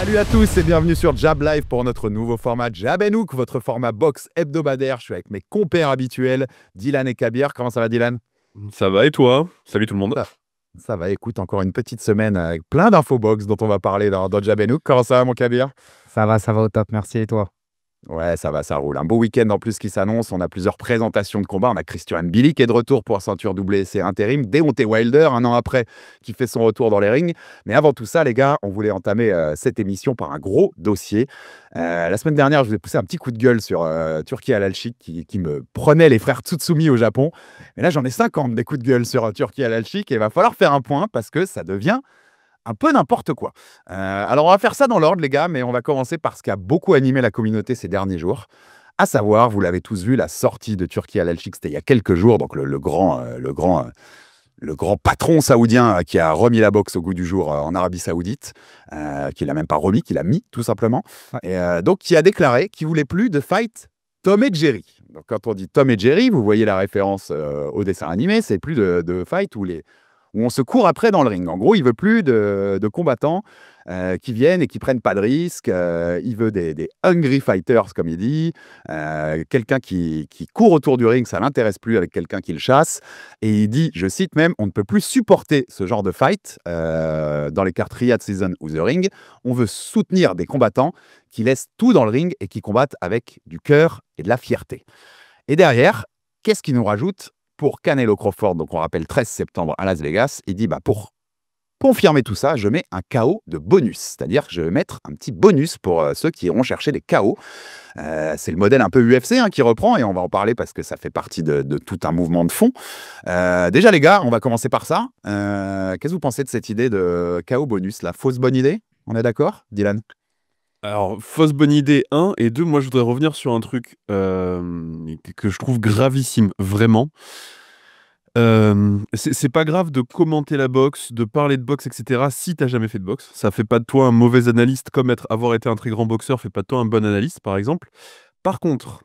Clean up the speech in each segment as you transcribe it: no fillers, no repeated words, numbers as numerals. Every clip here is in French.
Salut à tous et bienvenue sur Jab Live pour notre nouveau format Jab & Hook, votre format box hebdomadaire. Je suis avec mes compères habituels, Dylan et Kabir. Comment ça va, Dylan? Ça va et toi? Salut tout le monde. Ça, ça va, écoute, encore une petite semaine avec plein d'infos box dont on va parler dans Jab & Hook. Comment ça va, mon Kabir? Ça va au top, merci et toi? Ouais, ça va, ça roule. Un beau week-end en plus qui s'annonce. On a plusieurs présentations de combat. On a Christian Billy qui est de retour pour ceinture WC intérim. Deontay Wilder, un an après, qui fait son retour dans les rings. Mais avant tout ça, les gars, on voulait entamer cette émission par un gros dossier. La semaine dernière, je vous ai poussé un petit coup de gueule sur Turki Al Alchik qui me prenait les frères Tsutsumi au Japon. Mais là, j'en ai 50 des coups de gueule sur Turki Al Alchik et il va falloir faire un point parce que ça devient un peu n'importe quoi. Alors, on va faire ça dans l'ordre, les gars, mais on va commencer par ce qui a beaucoup animé la communauté ces derniers jours. À savoir, vous l'avez tous vu, la sortie de Turki Al Alchik, c'était il y a quelques jours, donc le grand patron saoudien qui a remis la boxe au goût du jour en Arabie Saoudite, qui l'a même pas remis, qui l'a mis, tout simplement. Ouais. Et donc, qui a déclaré qu'il voulait plus de fight Tom et Jerry. Donc, quand on dit Tom et Jerry, vous voyez la référence au dessin animé, c'est plus de fight où on se court après dans le ring. En gros, il veut plus de combattants qui viennent et qui prennent pas de risques. Il veut des hungry fighters, comme il dit. Quelqu'un qui court autour du ring, ça l'intéresse plus avec quelqu'un qui le chasse. Et il dit, je cite même, on ne peut plus supporter ce genre de fight dans les cartes Riyadh Season ou The Ring. On veut soutenir des combattants qui laissent tout dans le ring et qui combattent avec du cœur et de la fierté. Et derrière, qu'est-ce qu'il nous rajoute pour Canelo Crawford? Donc on rappelle 13 septembre à Las Vegas. Il dit, pour confirmer tout ça, je mets un KO de bonus. C'est-à-dire que je vais mettre un petit bonus pour ceux qui iront chercher des KO. C'est le modèle un peu UFC qui reprend et on va en parler parce que ça fait partie de tout un mouvement de fond. Déjà les gars, on va commencer par ça. Qu'est-ce que vous pensez de cette idée de KO bonus? La fausse bonne idée? On est d'accord, Dylan? Alors, fausse bonne idée, 1. Et 2, moi je voudrais revenir sur un truc que je trouve gravissime, vraiment. C'est pas grave de commenter la boxe, de parler de boxe, etc. si t'as jamais fait de boxe. Ça fait pas de toi un mauvais analyste, comme avoir été un très grand boxeur fait pas de toi un bon analyste, par exemple. Par contre,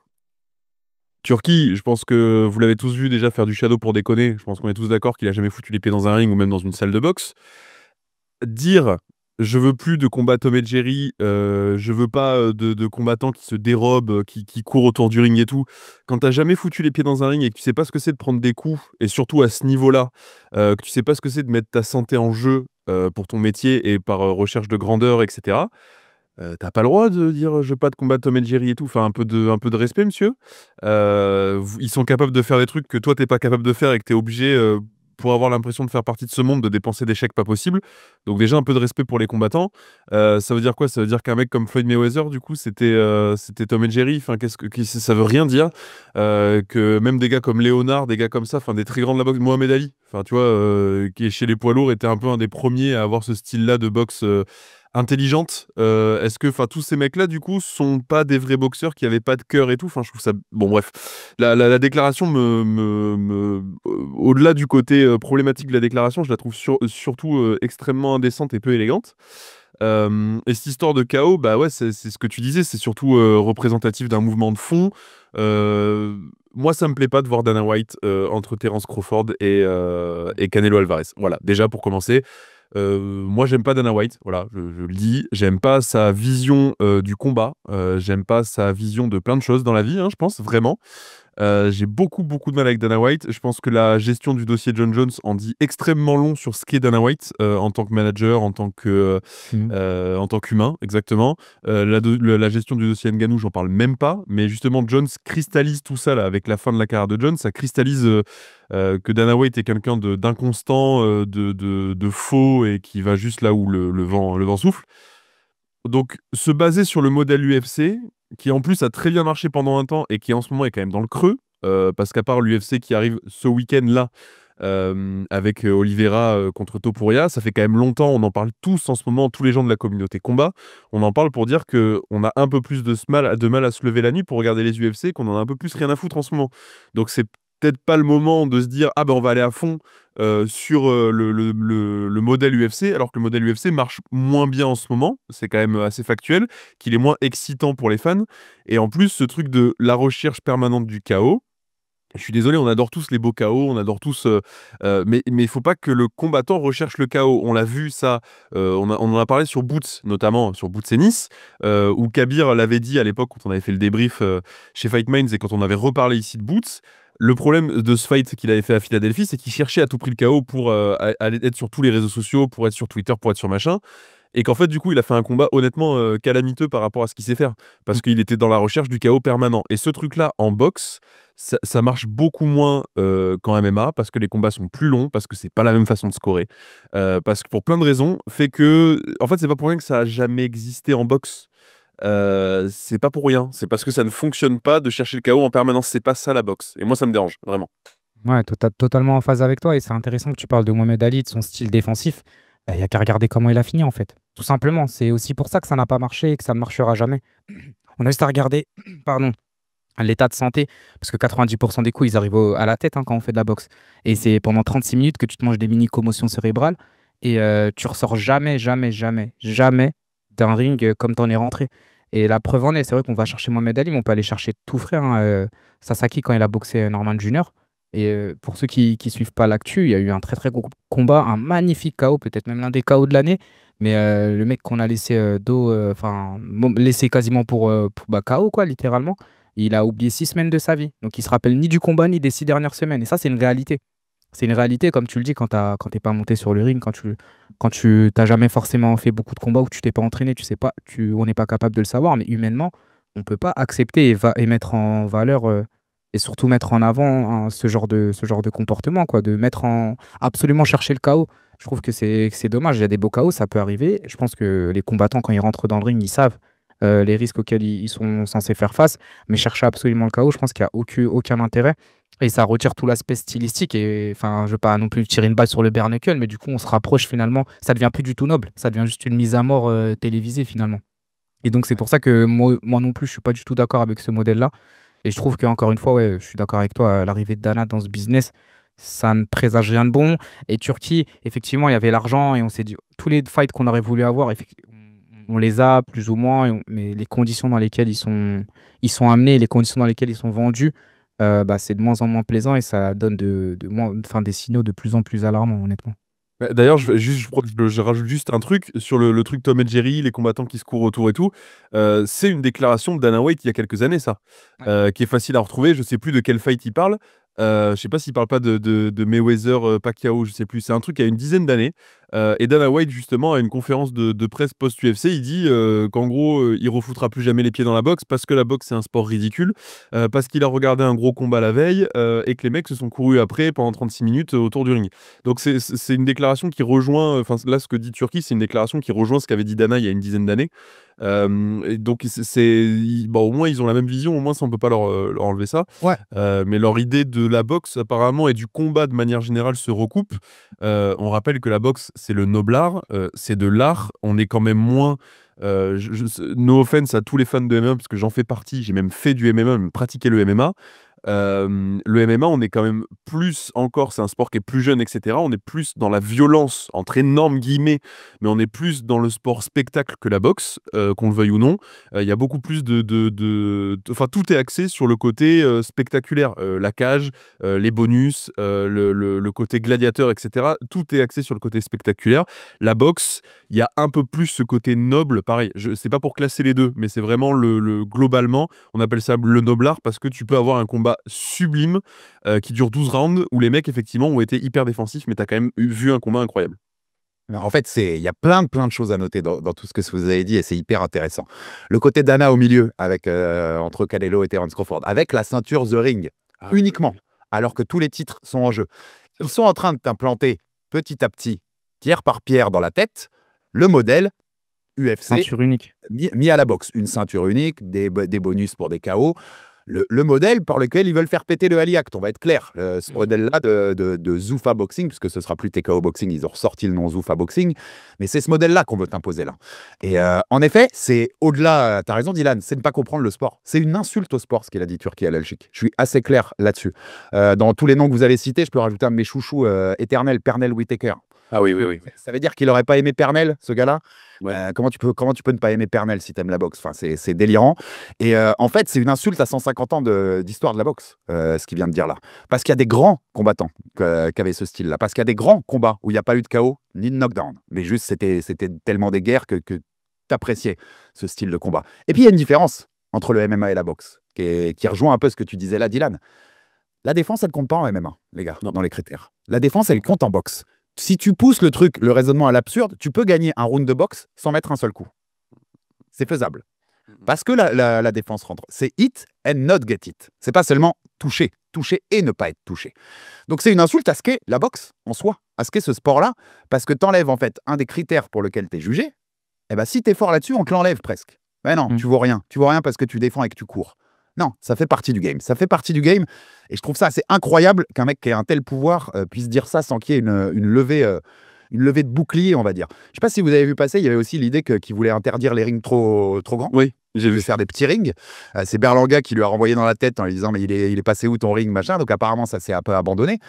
Turki, je pense que vous l'avez tous vu déjà faire du shadow pour déconner. Je pense qu'on est tous d'accord qu'il a jamais foutu les pieds dans un ring ou même dans une salle de boxe. Dire je veux plus de combats Tom et Jerry, je veux pas de combattants qui se dérobent, qui courent autour du ring et tout. Quand t'as jamais foutu les pieds dans un ring et que tu sais pas ce que c'est de prendre des coups, et surtout à ce niveau-là, que tu sais pas ce que c'est de mettre ta santé en jeu pour ton métier et par recherche de grandeur, etc., t'as pas le droit de dire je veux pas de combat Tom et Jerry et tout. Enfin, un peu de respect, monsieur. Ils sont capables de faire des trucs que toi t'es pas capable de faire et que t'es obligé, pour avoir l'impression de faire partie de ce monde, de dépenser des chèques pas possibles. Donc déjà un peu de respect pour les combattants. Ça veut dire quoi? Ça veut dire qu'un mec comme Floyd Mayweather, du coup, c'était Tom et Jerry. Enfin, ça veut rien dire. Que même des gars comme Léonard, des gars comme ça, enfin des très grands de la boxe, Mohamed Ali, enfin tu vois, qui est chez les poids lourds, était un peu un des premiers à avoir ce style-là de boxe intelligente. Est-ce que, enfin, tous ces mecs-là, du coup, sont pas des vrais boxeurs qui avaient pas de cœur et tout? Enfin, je trouve ça. Bon, bref. La déclaration au-delà du côté problématique de la déclaration, je la trouve surtout extrêmement indécente et peu élégante. Et cette histoire de chaos, bah ouais, c'est ce que tu disais, c'est surtout représentatif d'un mouvement de fond. Moi, ça me plaît pas de voir Dana White entre Terence Crawford et Canelo Alvarez. Voilà, déjà pour commencer. Moi, j'aime pas Dana White, voilà, je le dis. J'aime pas sa vision du combat. J'aime pas sa vision de plein de choses dans la vie, je pense, vraiment. J'ai beaucoup, beaucoup de mal avec Dana White. Je pense que la gestion du dossier John Jones en dit extrêmement long sur ce qu'est Dana White en tant que manager, en tant qu'humain, exactement. La gestion du dossier Ngannou, j'en parle même pas. Mais justement, Jones cristallise tout ça là, avec la fin de la carrière de Jones. Ça cristallise que Dana White est quelqu'un d'inconstant, de faux et qui va juste là où le vent souffle. Donc, se baser sur le modèle UFC, qui en plus a très bien marché pendant un temps et qui en ce moment est quand même dans le creux, parce qu'à part l'UFC qui arrive ce week-end-là, avec Oliveira contre Topuria, ça fait quand même longtemps, on en parle tous en ce moment, tous les gens de la communauté combat, on en parle pour dire qu'on a un peu plus de mal à se lever la nuit pour regarder les UFC, qu'on en a un peu plus rien à foutre en ce moment. Donc c'est peut-être pas le moment de se dire ah ben on va aller à fond sur le modèle UFC, alors que le modèle UFC marche moins bien en ce moment, c'est quand même assez factuel, qu'il est moins excitant pour les fans, et en plus ce truc de la recherche permanente du chaos, Je suis désolé, on adore tous les beaux KO, on adore tous, mais il faut pas que le combattant recherche le KO. On l'a vu ça, on en a parlé sur Boots, notamment sur Boots et Nice, où Kabir l'avait dit à l'époque quand on avait fait le débrief chez Fight Minds et quand on avait reparlé ici de Boots. Le problème de ce fight qu'il avait fait à Philadelphie, c'est qu'il cherchait à tout prix le KO pour aller être sur tous les réseaux sociaux, pour être sur Twitter, pour être sur machin. Et qu'en fait, du coup, il a fait un combat honnêtement calamiteux par rapport à ce qu'il sait faire. Parce qu'il était dans la recherche du KO permanent. Et ce truc-là, en boxe, ça marche beaucoup moins qu'en MMA, parce que les combats sont plus longs, parce que c'est pas la même façon de scorer. Parce que pour plein de raisons, fait que. En fait, c'est pas pour rien que ça a jamais existé en boxe. C'est pas pour rien. C'est parce que ça ne fonctionne pas de chercher le KO en permanence. C'est pas ça la boxe. Et moi, ça me dérange, vraiment. Ouais, totalement en phase avec toi. Et c'est intéressant que tu parles de Mohamed Ali, de son style défensif. Il n'y a qu'à regarder comment il a fini, en fait. Tout simplement. C'est aussi pour ça que ça n'a pas marché et que ça ne marchera jamais. On a juste à regarder, pardon, l'état de santé. Parce que 90% des coups, ils arrivent à la tête, hein, quand on fait de la boxe. Et c'est pendant 36 minutes que tu te manges des mini-commotions cérébrales. Et tu ressors jamais, jamais, jamais, jamais d'un ring comme t'en es rentré. Et la preuve en est, c'est vrai qu'on va chercher Mohamed Ali, mais on peut aller chercher tout frère, hein, Sasaki, quand il a boxé Norman Junior. Et pour ceux qui ne suivent pas l'actu, il y a eu un très très gros combat, un magnifique KO, peut-être même l'un des KO de l'année. Mais le mec qu'on a laissé laissé quasiment pour KO, quoi, littéralement, il a oublié 6 semaines de sa vie. Donc il se rappelle ni du combat ni des 6 dernières semaines. Et ça, c'est une réalité. C'est une réalité, comme tu le dis, quand t'es pas monté sur le ring, quand tu t'as jamais forcément fait beaucoup de combats ou que tu t'es pas entraîné, tu sais pas, on n'est pas capable de le savoir, mais humainement, on peut pas accepter et mettre en valeur et surtout mettre en avant, hein, ce genre de comportement, quoi, de absolument chercher le chaos. Je trouve que c'est dommage. Il y a des beaux chaos, ça peut arriver. Je pense que les combattants, quand ils rentrent dans le ring, ils savent les risques auxquels ils sont censés faire face, mais chercher absolument le chaos, je pense qu'il n'y a aucun intérêt. Et ça retire tout l'aspect stylistique. Et enfin, je ne veux pas non plus tirer une balle sur le bare knuckle, mais du coup, on se rapproche finalement. Ça devient plus du tout noble. Ça devient juste une mise à mort télévisée finalement. Et donc, c'est pour ça que moi non plus, je suis pas du tout d'accord avec ce modèle-là. Et je trouve qu'encore une fois, ouais, je suis d'accord avec toi, l'arrivée de Dana dans ce business, ça ne présage rien de bon. Et Turquie, effectivement, il y avait l'argent et on s'est dit, tous les fights qu'on aurait voulu avoir, on les a plus ou moins, mais les conditions dans lesquelles ils sont amenés, les conditions dans lesquelles ils sont vendus, c'est de moins en moins plaisant et ça donne des signaux de plus en plus alarmants, honnêtement. D'ailleurs, je rajoute juste un truc sur le truc Tom et Jerry, les combattants qui se courent autour et tout. C'est une déclaration de Dana White il y a quelques années, ça, qui est facile à retrouver. Je sais plus de quel fight il parle. Je sais pas s'il parle pas de Mayweather, Pacquiao, je sais plus. C'est un truc il y a une dizaine d'années. Et Dana White, justement, à une conférence de presse post-UFC, il dit qu'en gros, il refoutra plus jamais les pieds dans la boxe parce que la boxe, c'est un sport ridicule, parce qu'il a regardé un gros combat la veille et que les mecs se sont courus après pendant 36 minutes autour du ring. Donc, c'est une déclaration qui rejoint, enfin, là, ce que dit Turquie, c'est une déclaration qui rejoint ce qu'avait dit Dana il y a une dizaine d'années. Et donc, bon, au moins, ils ont la même vision, au moins, ça, on peut pas leur enlever ça. Ouais. Mais leur idée de la boxe, apparemment, et du combat de manière générale se recoupe. On rappelle que la boxe, c'est le noble art, c'est de l'art. On est quand même moins. No offense à tous les fans de MMA, parce que j'en fais partie. J'ai même fait du MMA, même pratiqué le MMA. Le MMA, on est quand même plus encore, c'est un sport qui est plus jeune, etc. On est plus dans la violence, entre énormes guillemets, mais on est plus dans le sport spectacle que la boxe, qu'on le veuille ou non. Il y a beaucoup plus enfin, tout est axé sur le côté spectaculaire. La cage, les bonus, le côté gladiateur, etc. Tout est axé sur le côté spectaculaire. La boxe, il y a un peu plus ce côté noble. Pareil, c'est pas pour classer les deux, mais c'est vraiment globalement, on appelle ça le noble art parce que tu peux avoir un combat sublime qui dure 12 rounds où les mecs effectivement ont été hyper défensifs, mais tu as quand même vu un combat incroyable. En fait, il y a plein de choses à noter dans tout ce que vous avez dit et c'est hyper intéressant. Le côté Dana au milieu, avec entre Canelo et Terence Crawford, avec la ceinture The Ring, uniquement, alors que tous les titres sont en jeu. Ils sont en train de t'implanter petit à petit, pierre par pierre dans la tête, le modèle UFC Ceinture unique. mis à la boxe. Une ceinture unique, des bonus pour des KO. Le modèle par lequel ils veulent faire péter le Ali Act, on va être clair. Ce modèle-là de Zuffa Boxing, puisque ce sera plus TKO Boxing, ils ont ressorti le nom Zuffa Boxing, mais c'est ce modèle-là qu'on veut t'imposer là. Et en effet, c'est au-delà, tu as raison Dylan, c'est ne pas comprendre le sport. C'est une insulte au sport, ce qu'il a dit Turki Al-Alchik. Je suis assez clair là-dessus. Dans tous les noms que vous avez cités, je peux rajouter un de mes chouchous éternels, Pernell Whitaker. Ah oui, oui, oui. Ça veut dire qu'il n'aurait pas aimé Pernel, ce gars-là. Ouais. Comment tu peux ne pas aimer Pernel si tu aimes la boxe? Enfin, c'est délirant. Et en fait, c'est une insulte à 150 ans d'histoire de la boxe, ce qu'il vient de dire là. Parce qu'il y a des grands combattants qui avaient ce style-là. Parce qu'il y a des grands combats où il n'y a pas eu de KO ni de knockdown. Mais juste, c'était tellement des guerres que tu appréciais ce style de combat. Et puis, il y a une différence entre le MMA et la boxe, qui rejoint un peu ce que tu disais là, Dylan. La défense, elle compte pas en MMA, les gars, dans les critères. La défense, elle compte en boxe. Si tu pousses le raisonnement à l'absurde, tu peux gagner un round de boxe sans mettre un seul coup. C'est faisable. Parce que la défense rentre. C'est hit and not get it. C'est pas seulement toucher et ne pas être touché. Donc c'est une insulte à ce qu'est la boxe en soi, à ce qu'est ce sport-là, parce que tu enlèves en fait un des critères pour lequel tu es jugé. Et ben si tu es fort là-dessus, on te l'enlève presque. Mais non, tu vaux rien. Tu vaux rien parce que tu défends et que tu cours. Non, ça fait partie du game. Ça fait partie du game. Et je trouve ça assez incroyable qu'un mec qui ait un tel pouvoir puisse dire ça sans qu'il y ait une levée de bouclier, on va dire. Je sais pas si vous avez vu passer, il y avait aussi l'idée qu'il voulait interdire les rings trop grands. Oui, j'ai vu. Faire des petits rings. C'est Berlanga qui lui a renvoyé dans la tête en lui disant mais il est passé où ton ring, machin. Donc apparemment, ça s'est un peu abandonné.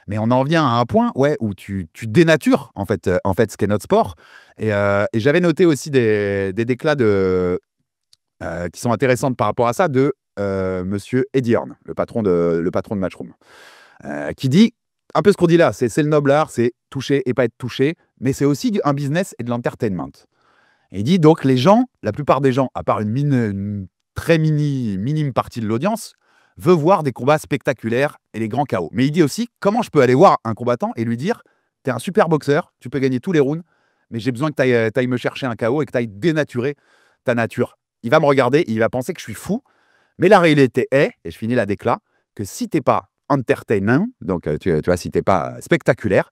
Mais on en vient à un point où tu dénatures en fait ce qu'est notre sport. Et j'avais noté aussi des déclats qui sont intéressantes par rapport à ça de monsieur Eddie Hearn, le patron de Matchroom, qui dit un peu ce qu'on dit là, c'est le noble art, c'est toucher et pas être touché, mais c'est aussi un business et de l'entertainment. Et il dit donc les gens, la plupart des gens, à part une très minime partie de l'audience, veut voir des combats spectaculaires et les grands KO. Mais il dit aussi comment je peux aller voir un combattant et lui dire t'es un super boxeur, tu peux gagner tous les rounds, mais j'ai besoin que t'ailles me chercher un KO et que t'ailles dénaturer ta nature. Il va me regarder, il va penser que je suis fou. Mais la réalité est, et je finis la déclat, que si t'es pas entertainant, donc tu vois, si t'es pas spectaculaire,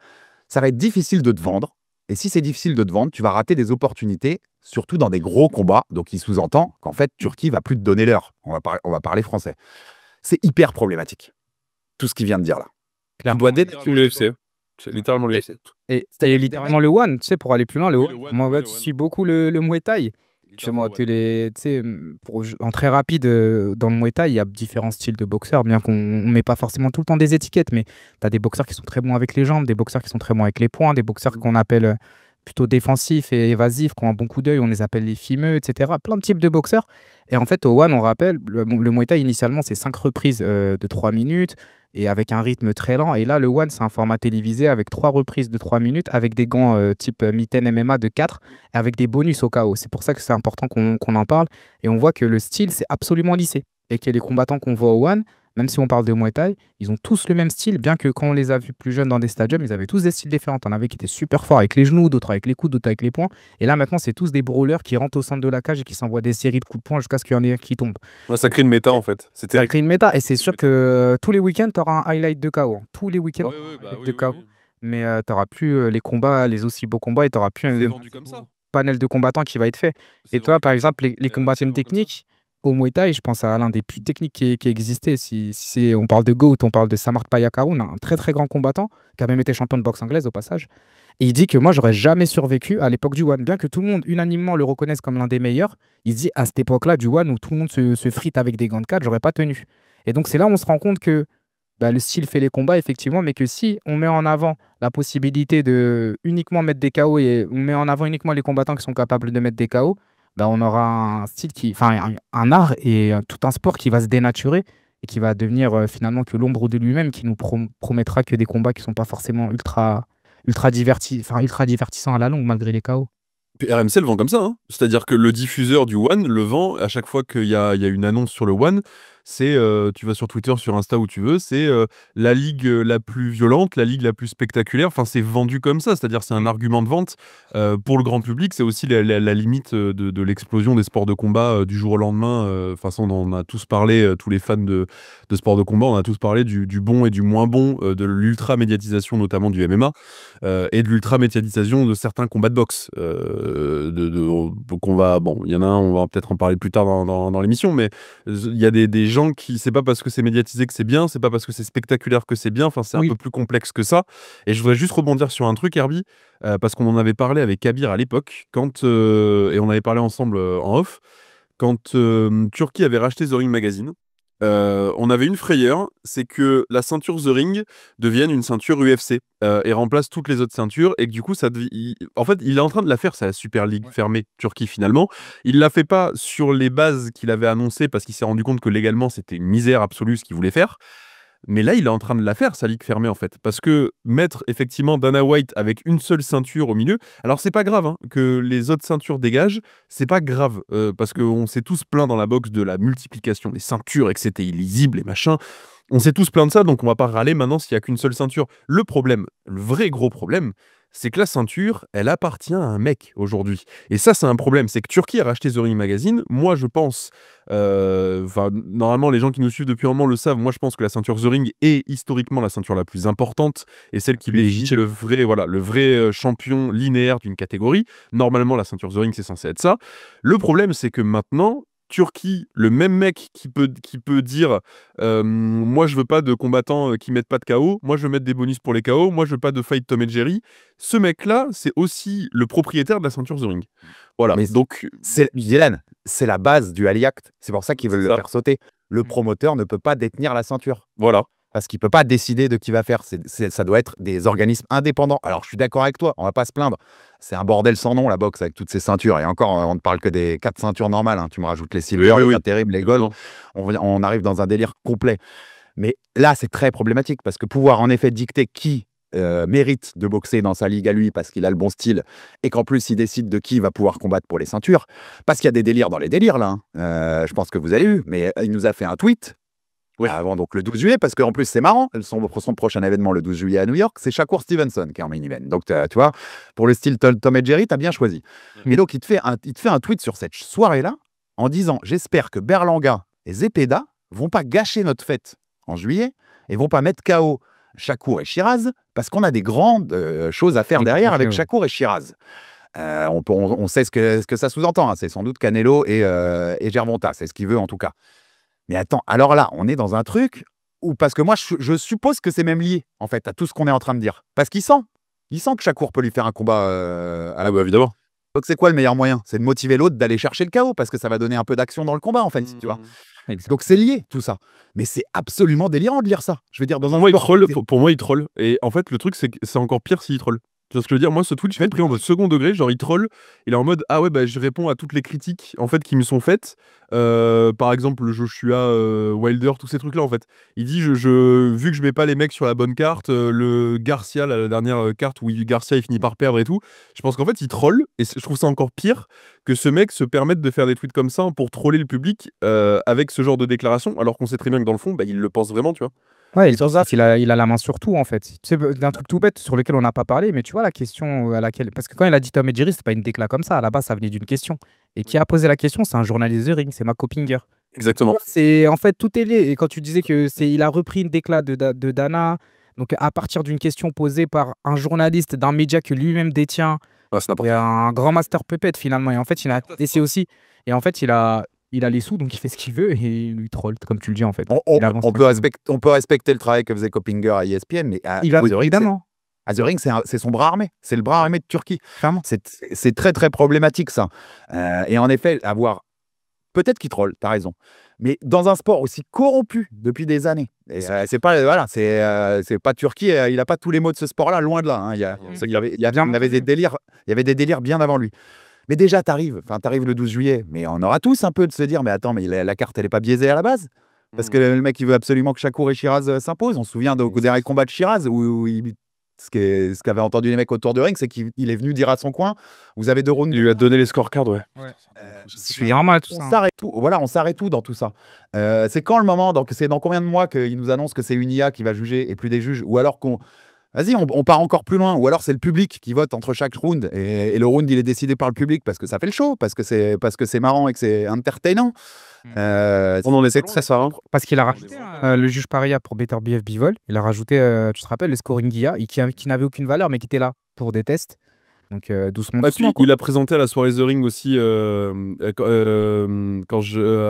ça va être difficile de te vendre. Et si c'est difficile de te vendre, tu vas rater des opportunités, surtout dans des gros combats. Donc il sous-entend qu'en fait, Turquie va plus te donner l'heure. On va parler français. C'est hyper problématique, tout ce qu'il vient de dire là. On doit détruire l'UFC. C'est littéralement l'UFC. Et c'est littéralement le One, tu sais, pour aller plus loin, le One. Moi, je suis beaucoup le Muay Thai. En très rapide, dans le Muay Thai, il y a différents styles de boxeurs, bien qu'on ne met pas forcément tout le temps des étiquettes, mais tu as des boxeurs qui sont très bons avec les jambes, des boxeurs qui sont très bons avec les poings, des boxeurs qu'on appelle plutôt défensifs et évasifs, qui ont un bon coup d'œil, on les appelle les fimeux, etc. Plein de types de boxeurs. Et en fait, au One, on rappelle, le Muay Thai, initialement, c'est 5 reprises de 3 minutes et avec un rythme très lent. Et là, le One, c'est un format télévisé avec 3 reprises de 3 minutes, avec des gants type mitaine MMA de 4, et avec des bonus au KO. C'est pour ça que c'est important qu'on en parle. Et on voit que le style, c'est absolument lissé. Et que les combattants qu'on voit au One, même si on parle de Muay Thai, ils ont tous le même style, bien que quand on les a vus plus jeunes dans des stadiums, ils avaient tous des styles différents. T'en avais qui étaient super forts avec les genoux, d'autres avec les coudes, d'autres avec les poings. Et là, maintenant, c'est tous des brawlers qui rentrent au centre de la cage et qui s'envoient des séries de coups de poing jusqu'à ce qu'il y en ait un qui tombe. Ouais, ça crée une méta en fait. Ça crée une méta. Et c'est sûr que tous les week-ends, tu auras un highlight de KO. Tous les week-ends, de KO. Mais tu n'auras plus les combats, les aussi beaux combats, et tu n'auras plus un panel de combattants qui va être fait. Et toi, par exemple, les combattants techniques, au Muay Thai, je pense à l'un des plus techniques qui existait. Si on parle de GOAT, on parle de Samarth Payakaroun, un très très grand combattant, qui a même été champion de boxe anglaise au passage. Et il dit que moi, j'aurais jamais survécu à l'époque du One. Bien que tout le monde unanimement le reconnaisse comme l'un des meilleurs, il se dit à cette époque-là du One où tout le monde se frite avec des gants de 4, j'aurais pas tenu. Et donc c'est là où on se rend compte que le style fait les combats, effectivement, mais que si on met en avant la possibilité de uniquement mettre des KO et on met en avant uniquement les combattants qui sont capables de mettre des KO, on aura un style un art et tout un sport qui va se dénaturer et qui va devenir finalement que l'ombre de lui-même, qui nous promettra que des combats qui sont pas forcément ultra divertissants à la longue malgré les KO. Puis RMC le vend comme ça, hein. C'est-à-dire que le diffuseur du One le vend à chaque fois qu'il y a une annonce sur le One. C'est, tu vas sur Twitter, sur Insta, où tu veux, c'est la ligue la plus violente, la ligue la plus spectaculaire. Enfin, c'est vendu comme ça, c'est-à-dire c'est un argument de vente pour le grand public. C'est aussi la limite de l'explosion des sports de combat du jour au lendemain. De toute façon, on a tous parlé, tous les fans de sports de combat, on a tous parlé du bon et du moins bon, de l'ultra-médiatisation notamment du MMA et de l'ultra-médiatisation de certains combats de boxe. Il y en a un, on va peut-être en parler plus tard dans l'émission, mais il y a des gens qui, c'est pas parce que c'est médiatisé que c'est bien, c'est pas parce que c'est spectaculaire que c'est bien, enfin c'est un peu plus complexe que ça. Et je voudrais juste rebondir sur un truc, Herbie, parce qu'on en avait parlé avec Kabir à l'époque, et on avait parlé ensemble en off, quand Turquie avait racheté The Ring Magazine, on avait une frayeur, c'est que la ceinture The Ring devienne une ceinture UFC et remplace toutes les autres ceintures et que du coup, en fait, il est en train de la faire, c'est la Super League fermée Turquie finalement. Il l'a fait pas sur les bases qu'il avait annoncées parce qu'il s'est rendu compte que légalement, c'était une misère absolue ce qu'il voulait faire. Mais là, il est en train de la faire, sa ligue fermée, en fait. Parce que mettre effectivement Dana White avec une seule ceinture au milieu, alors c'est pas grave hein, que les autres ceintures dégagent, c'est pas grave. Parce qu'on s'est tous plaints dans la boxe de la multiplication des ceintures et que c'était illisible et machin. On s'est tous plaints de ça, donc on va pas râler maintenant s'il y a qu'une seule ceinture. Le problème, le vrai gros problème, c'est que la ceinture, elle appartient à un mec aujourd'hui. Et ça, c'est un problème. C'est que Turquie a racheté The Ring Magazine. Moi, je pense, normalement, les gens qui nous suivent depuis un moment le savent. Moi, je pense que la ceinture The Ring est historiquement la ceinture la plus importante et celle qui légitime le vrai champion linéaire d'une catégorie. Normalement, la ceinture The Ring, c'est censé être ça. Le problème, c'est que maintenant, Turquie, le même mec qui peut dire moi je veux pas de combattants qui mettent pas de KO, moi je veux mettre des bonus pour les KO, moi je veux pas de fight Tom et Jerry. Ce mec-là, c'est aussi le propriétaire de la ceinture The Ring. Voilà. Mais donc Dylan, c'est la base du Ali Act. C'est pour ça qu'ils veulent le faire sauter. Le promoteur ne peut pas détenir la ceinture. Voilà. Parce qu'il ne peut pas décider de qui va faire. Ça doit être des organismes indépendants. Alors, je suis d'accord avec toi, on ne va pas se plaindre. C'est un bordel sans nom, la boxe, avec toutes ces ceintures. Et encore, on ne parle que des 4 ceintures normales. Hein. Tu me rajoutes les silver, les terribles, les gold. On arrive dans un délire complet. Mais là, c'est très problématique parce que pouvoir en effet dicter qui mérite de boxer dans sa ligue à lui parce qu'il a le bon style et qu'en plus, il décide de qui va pouvoir combattre pour les ceintures. Parce qu'il y a des délires dans les délires, là. Hein. Je pense que vous avez eu. Mais il nous a fait un tweet. Oui, avant donc le 12 juillet, parce qu'en plus c'est marrant, son prochain événement le 12 juillet à New York, c'est Shakur Stevenson qui est en main event. Donc tu vois, pour le style Tom et Jerry, tu as bien choisi. Et donc il te fait un tweet sur cette soirée-là en disant « J'espère que Berlanga et Zepeda vont pas gâcher notre fête en juillet et vont pas mettre KO Shakur et Shiraz parce qu'on a des grandes choses à faire derrière avec Shakur et Shiraz. » On sait ce que ça sous-entend, hein. C'est sans doute Canelo et Gervonta, c'est ce qu'il veut en tout cas. Mais attends, alors là, on est dans un truc où, parce que moi, je suppose que c'est même lié, en fait, à tout ce qu'on est en train de dire. Parce qu'il sent que Shakur peut lui faire un combat à la évidemment. Donc, c'est quoi le meilleur moyen? C'est de motiver l'autre d'aller chercher le KO, parce que ça va donner un peu d'action dans le combat, en fait, tu vois. Donc, c'est lié, tout ça. Mais c'est absolument délirant de lire ça. Je veux dire, dans un pour moi, il troll. Et en fait, le truc, c'est que c'est encore pire s'il troll. Tu vois ce que je veux dire? Moi, ce tweet, je l'ai pris en mode second degré, genre il troll, il est en mode ah ouais, bah je réponds à toutes les critiques en fait qui me sont faites. Par exemple, le Joshua Wilder, tous ces trucs-là en fait. Il dit vu que je mets pas les mecs sur la bonne carte, le Garcia, la dernière carte où Garcia il finit par perdre et tout, je pense qu'en fait il troll et je trouve ça encore pire que ce mec se permette de faire des tweets comme ça pour troller le public avec ce genre de déclaration, alors qu'on sait très bien que dans le fond, bah, il le pense vraiment, tu vois. Ouais, il a la main sur tout en fait. Tu sais, d'un truc tout bête sur lequel on n'a pas parlé, mais tu vois la question à laquelle. Parce que quand il a dit Tom et Jerry, c'est pas une décla comme ça. À la base, ça venait d'une question. Et qui a posé la question, c'est un journaliste The Ring, c'est Marco Pinger. Exactement. C'est en fait tout est lié. Et quand tu disais que il a repris une décla de Dana, donc à partir d'une question posée par un journaliste d'un média que lui-même détient, c'est un grand master puppet finalement. Et en fait, il a essayé aussi. Et en fait, il a les sous, donc il fait ce qu'il veut et il lui troll, comme tu le dis en fait. On peut respecter le travail que faisait Coppinger à ESPN, mais évidemment. À The Ring, c'est son bras armé. C'est le bras armé de Turquie. C'est très, très problématique, ça. Et en effet, peut-être qu'il troll, t'as raison. Mais dans un sport aussi corrompu depuis des années, c'est pas Turquie, il n'a pas tous les mots de ce sport-là, loin de là. Hein. Il y avait des délires bien avant lui. Mais déjà, t'arrives le 12 juillet, mais on aura tous un peu de se dire, mais attends, mais la carte, elle n'est pas biaisée à la base. Parce que le mec, il veut absolument que Shakur et Shiraz s'imposent. On se souvient des derniers combats de Shiraz, où ce qu'avaient entendu les mecs autour de ring, c'est qu'il est venu dire à son coin, vous avez 2 rounds. Il lui a donné les scorecards, ouais. C'est normal tout ça. On s'arrête tout dans tout ça. C'est quand le moment, c'est dans combien de mois qu'il nous annonce que c'est une IA qui va juger et plus des juges, ou alors qu'on... Vas-y, on part encore plus loin. Ou alors c'est le public qui vote entre chaque round. Et le round, il est décidé par le public parce que ça fait le show, parce que c'est marrant et que c'est entertainant. On en essaie très ça. Hein. Parce qu'il a rajouté le juge paria pour Better BF Bivol. Il a rajouté, tu te rappelles, le scoring IA qui n'avait aucune valeur, mais qui était là pour des tests. Donc doucement, Et puis, doucement, quoi. il a présenté à la soirée The Ring aussi, à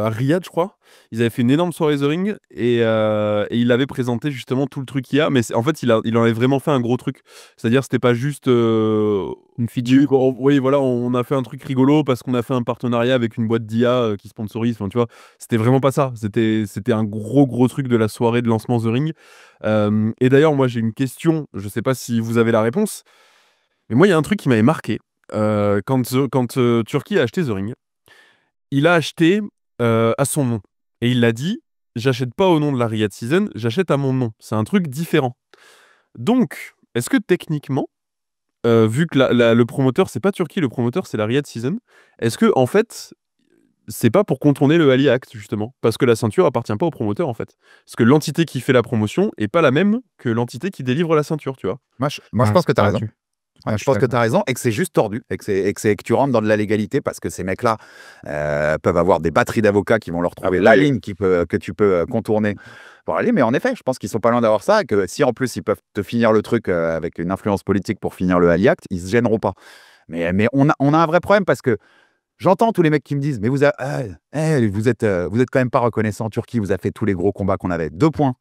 Riyad, je crois. Ils avaient fait une énorme soirée The Ring et il avait présenté justement tout le truc qu'il y a. Mais en fait, il en avait vraiment fait un gros truc. C'est-à-dire, c'était pas juste. Une feature. Oui, voilà, on a fait un truc rigolo parce qu'on a fait un partenariat avec une boîte d'IA qui sponsorise. Enfin, tu vois, c'était vraiment pas ça. C'était un gros truc de la soirée de lancement The Ring. Et d'ailleurs, moi, j'ai une question. Je sais pas si vous avez la réponse. Mais moi, il y a un truc qui m'avait marqué. Quand Turki a acheté The Ring, il a acheté à son nom. Et il l'a dit, j'achète pas au nom de la Riyadh Season, j'achète à mon nom. C'est un truc différent. Donc, est-ce que techniquement, vu que le promoteur, c'est pas Turki, le promoteur, c'est la Riyadh Season, est-ce que, en fait, c'est pas pour contourner le Ali Act, justement? Parce que la ceinture appartient pas au promoteur, en fait. Parce que l'entité qui fait la promotion est pas la même que l'entité qui délivre la ceinture, tu vois. Moi, je pense que tu as raison. Ouais, Je pense que tu as raison et que c'est juste tordu et que tu rentres dans de la légalité parce que ces mecs-là peuvent avoir des batteries d'avocats qui vont leur trouver la ligne que tu peux contourner pour aller. Mais en effet, je pense qu'ils sont pas loin d'avoir ça et que si en plus ils peuvent te finir le truc avec une influence politique pour finir le Ali Act, ils se gêneront pas. Mais on a un vrai problème parce que j'entends tous les mecs qui me disent mais vous êtes quand même pas reconnaissant. Turquie vous a fait tous les gros combats qu'on avait. 2 points.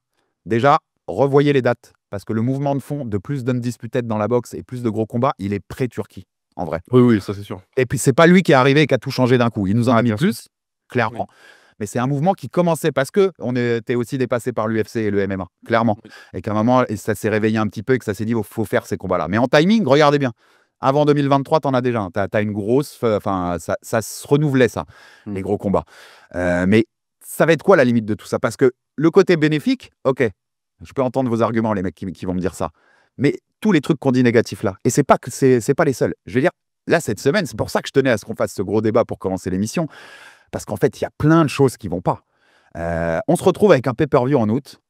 Déjà, revoyez les dates. Parce que le mouvement de fond de plus d'undisputed dans la boxe et plus de gros combats, il est pré-Turquie, en vrai. Oui, ça c'est sûr. Et puis, c'est pas lui qui est arrivé et qui a tout changé d'un coup. Il nous en a mis bien sûr. plus, clairement. Mais c'est un mouvement qui commençait parce qu'on était aussi dépassé par l'UFC et le MMA, clairement. Et qu'à un moment, ça s'est réveillé un petit peu et que ça s'est dit, il faut faire ces combats-là. Mais en timing, regardez bien. Avant 2023, t'en as déjà. T'as une grosse... Enfin, ça se renouvelait, ça, les gros combats. Mais ça va être quoi la limite de tout ça? Parce que le côté bénéfique, ok, je peux entendre vos arguments, les mecs qui vont me dire ça. Mais tous les trucs qu'on dit négatifs là, et c'est pas les seuls. Je veux dire, là, cette semaine, c'est pour ça que je tenais à ce qu'on fasse ce gros débat pour commencer l'émission. Parce qu'en fait, il y a plein de choses qui vont pas. On se retrouve avec un pay-per-view en août,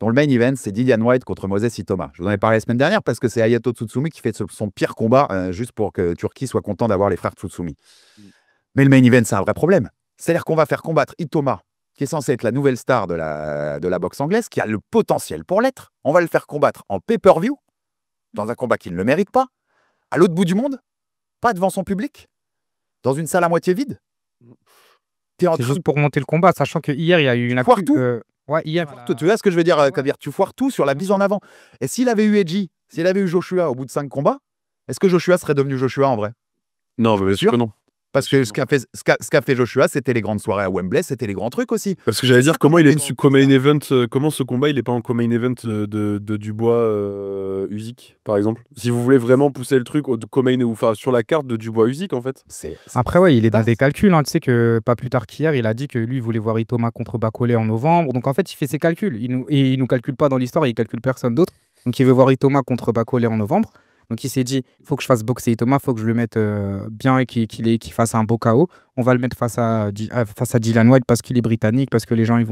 dont le main event, c'est Dillian White contre Moses Itoma. Je vous en ai parlé la semaine dernière parce que c'est Hayato Tsutsumi qui fait son pire combat juste pour que Turquie soit content d'avoir les frères Tsutsumi. Mais le main event, c'est un vrai problème. C'est-à-dire qu'on va faire combattre Itoma, qui est censé être la nouvelle star de la boxe anglaise, qui a le potentiel pour l'être. On va le faire combattre en pay-per-view, dans un combat qui ne le mérite pas, à l'autre bout du monde, pas devant son public, dans une salle à moitié vide. C'est juste pour monter le combat, sachant que hier, il y a eu une foire actu. tout. Ouais, hier. Tu vois ce que je veux dire, Kabir? Tu foires tout sur la mise en avant. Et s'il avait eu Edgy, s'il avait eu Joshua au bout de 5 combats, est-ce que Joshua serait devenu Joshua en vrai? Non, mais bien sûr que non. Parce que ce qu'a fait Joshua, c'était les grandes soirées à Wembley, c'était les grands trucs aussi. Parce que j'allais dire, comment il est dessus co-main event, comment ce combat, il est pas en co-main event de Dubois Usyk, par exemple? Si vous voulez vraiment pousser le truc au co-main, ou enfin sur la carte de Dubois Usyk, en fait. Après, ouais, il est dans des calculs. Hein. Tu sais que pas plus tard qu'hier, il a dit que lui, il voulait voir Itoma contre Bacolé en novembre. Donc en fait, il fait ses calculs. Il nous calcule pas dans l'histoire, il calcule personne d'autre. Donc il veut voir Itoma contre Bacolé en novembre. Donc il s'est dit, il faut que je fasse boxer Itoma, il faut que je le mette bien et qu'il fasse un beau KO. On va le mettre face à Dillian White parce qu'il est britannique, parce que les gens ils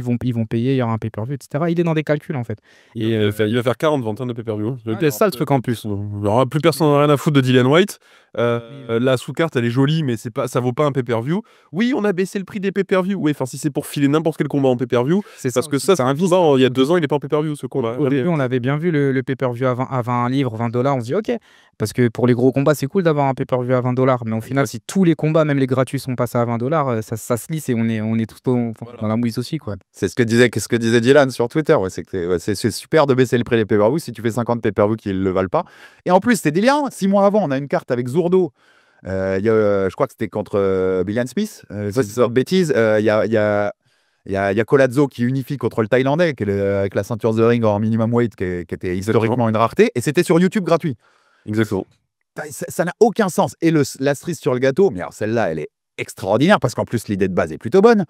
vont payer, il y aura un pay-per-view, etc. Il est dans des calculs en fait. Et il va faire 40 ventes de pay-per-view. C'est ça le truc en plus. Il y aura plus personne n'a rien à foutre de Dillian White. La sous-carte elle est jolie, mais ça vaut pas un pay-per-view. Oui, on a baissé le prix des pay-per-view. Oui, enfin si c'est pour filer n'importe quel combat en pay-per-view, c'est parce que ça c'est un vice. Il y a 2 ans il est pas en pay-per-view ce combat. Au début, on avait bien vu le pay-per-view à 20 livres, $20. On se dit ok. Parce que pour les gros combats, c'est cool d'avoir un pay-per-view à $20. Mais au final, si tous les combats, même les gratuits, sont passés à $20, ça se lisse et on est tous dans la mouise aussi, quoi. C'est ce que disait Dylan sur Twitter. C'est super de baisser le prix des pay-per-view si tu fais 50 pay-per-view qui ne le valent pas. Et en plus, c'est délire. 6 mois avant, on a une carte avec Zurdo. Je crois que c'était contre Billian Smith. Bêtise. Il y a Collazo qui unifie contre le Thaïlandais, avec la ceinture The Ring en minimum weight, qui était historiquement une rareté. Et c'était sur YouTube gratuit. Exactement. Ça n'a aucun sens. Et la cerise sur le gâteau, mais alors celle-là, elle est extraordinaire parce qu'en plus, l'idée de base est plutôt bonne.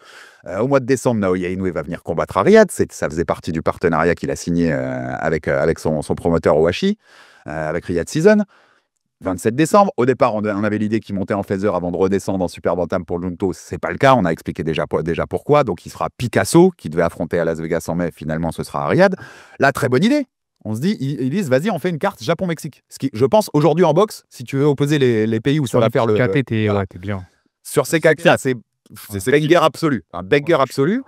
Au mois de décembre, Naoya Inoue va venir combattre à Riyad. Ça faisait partie du partenariat qu'il a signé avec son promoteur Owashi, avec Riyad Season. 27 décembre. Au départ, on avait l'idée qu'il montait en feather avant de redescendre en super bantam pour Junto. C'est pas le cas. On a expliqué déjà pourquoi. Donc, il sera Picasso, qui devait affronter à Las Vegas en mai. Finalement, ce sera à Riyad. Là, très bonne idée. On se dit, ils disent, vas-y, on fait une carte Japon-Mexique. Ce qui, je pense, aujourd'hui en boxe, si tu veux opposer les pays où ça va faire le... KT, t'es bien. Sur ces cas-là, c'est banger absolu. Un banger absolu.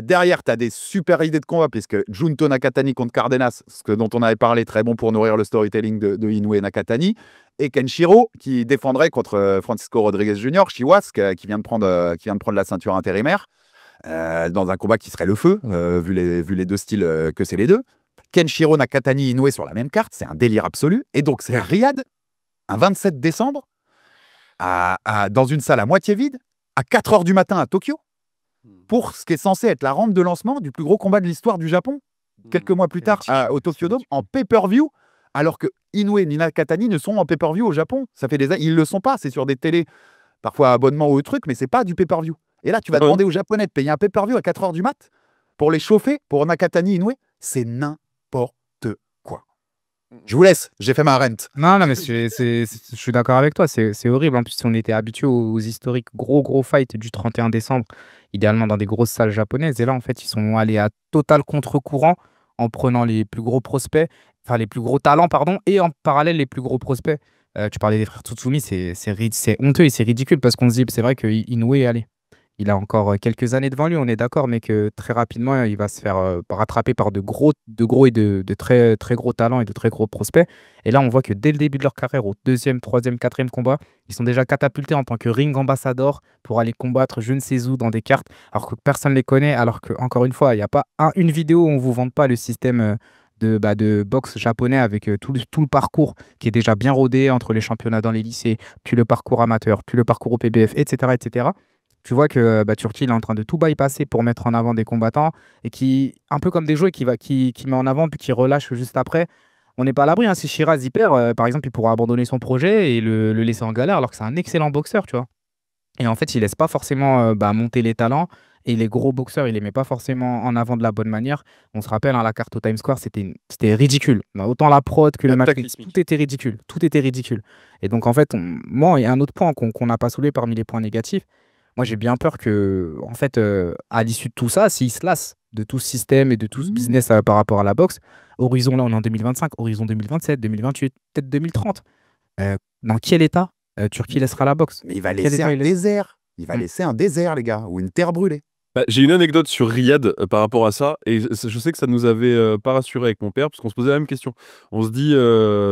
Derrière, tu as des super idées de combat, puisque Junto Nakatani contre Cardenas, dont on avait parlé, très bon pour nourrir le storytelling de Inoue et Nakatani, et Kenshiro, qui défendrait contre Francisco Rodriguez Jr., Chiwas, qui vient de prendre la ceinture intérimaire, dans un combat qui serait le feu, vu les deux styles que c'est les deux. Kenshiro, Nakatani, Inoue sur la même carte, c'est un délire absolu. Et donc, c'est Riyad, un 27 décembre, dans une salle à moitié vide, à 4 h du matin à Tokyo, pour ce qui est censé être la rampe de lancement du plus gros combat de l'histoire du Japon, quelques mois plus tard au Tokyo Dome, en pay-per-view, alors que Inoue et Nakatani ne sont en pay-per-view au Japon. Ça fait des années, ils le sont pas, c'est sur des télés, parfois abonnement ou truc, mais c'est pas du pay-per-view. Et là, tu vas demander aux Japonais de payer un pay-per-view à 4 h du mat pour les chauffer, pour Nakatani Inoue, c'est n'importe quoi. Je vous laisse, j'ai fait ma rente. Non, mais je suis d'accord avec toi, c'est horrible. En plus, on était habitués aux historiques gros fights du 31 décembre, idéalement dans des grosses salles japonaises. Et là, en fait, ils sont allés à total contre-courant en prenant les plus gros prospects, enfin les plus gros talents, pardon, et en parallèle les plus gros prospects. Tu parlais des frères Tsutsumi, c'est honteux et c'est ridicule parce qu'on se dit, c'est vrai que Inoue, allez, il a encore quelques années devant lui, on est d'accord, mais que très rapidement, il va se faire rattraper par de gros et de très, très gros talents et de très gros prospects. Et là, on voit que dès le début de leur carrière, au 2e, 3e, 4e combat, ils sont déjà catapultés en tant que ring ambassador pour aller combattre je ne sais où dans des cartes, alors que personne ne les connaît, alors que, encore une fois, il n'y a pas une vidéo où on ne vous vende pas le système de boxe japonais avec tout le parcours qui est déjà bien rodé entre les championnats dans les lycées, puis le parcours amateur, puis le parcours au PBF, etc., etc. Tu vois que Turki il est en train de tout bypasser pour mettre en avant des combattants et qui, un peu comme des jouets, qui met en avant puis qui relâche juste après. On n'est pas à l'abri. Hein. Si Shiraz y perd, par exemple, il pourra abandonner son projet et le laisser en galère alors que c'est un excellent boxeur, tu vois. Et en fait, il laisse pas forcément monter les talents et les gros boxeurs, il les met pas forcément en avant de la bonne manière. On se rappelle, hein, la carte au Times Square, c'était ridicule. Autant la prod que le match, tout était ridicule. Tout était ridicule. Et donc, en fait, moi, il y a un autre point qu'on n'a pas soulevé parmi les points négatifs. Moi, j'ai bien peur que, en fait, à l'issue de tout ça, s'ils se lassent de tout ce système et de tout ce business par rapport à la boxe, horizon, là, on est en 2025, horizon 2027, 2028, peut-être 2030. Dans quel état Turki laissera la boxe? Mais il va laisser un désert. Il va laisser un désert, les gars, ou une terre brûlée. J'ai une anecdote sur Riyad par rapport à ça, et je sais que ça nous avait pas rassuré avec mon père, parce qu'on se posait la même question. On se dit,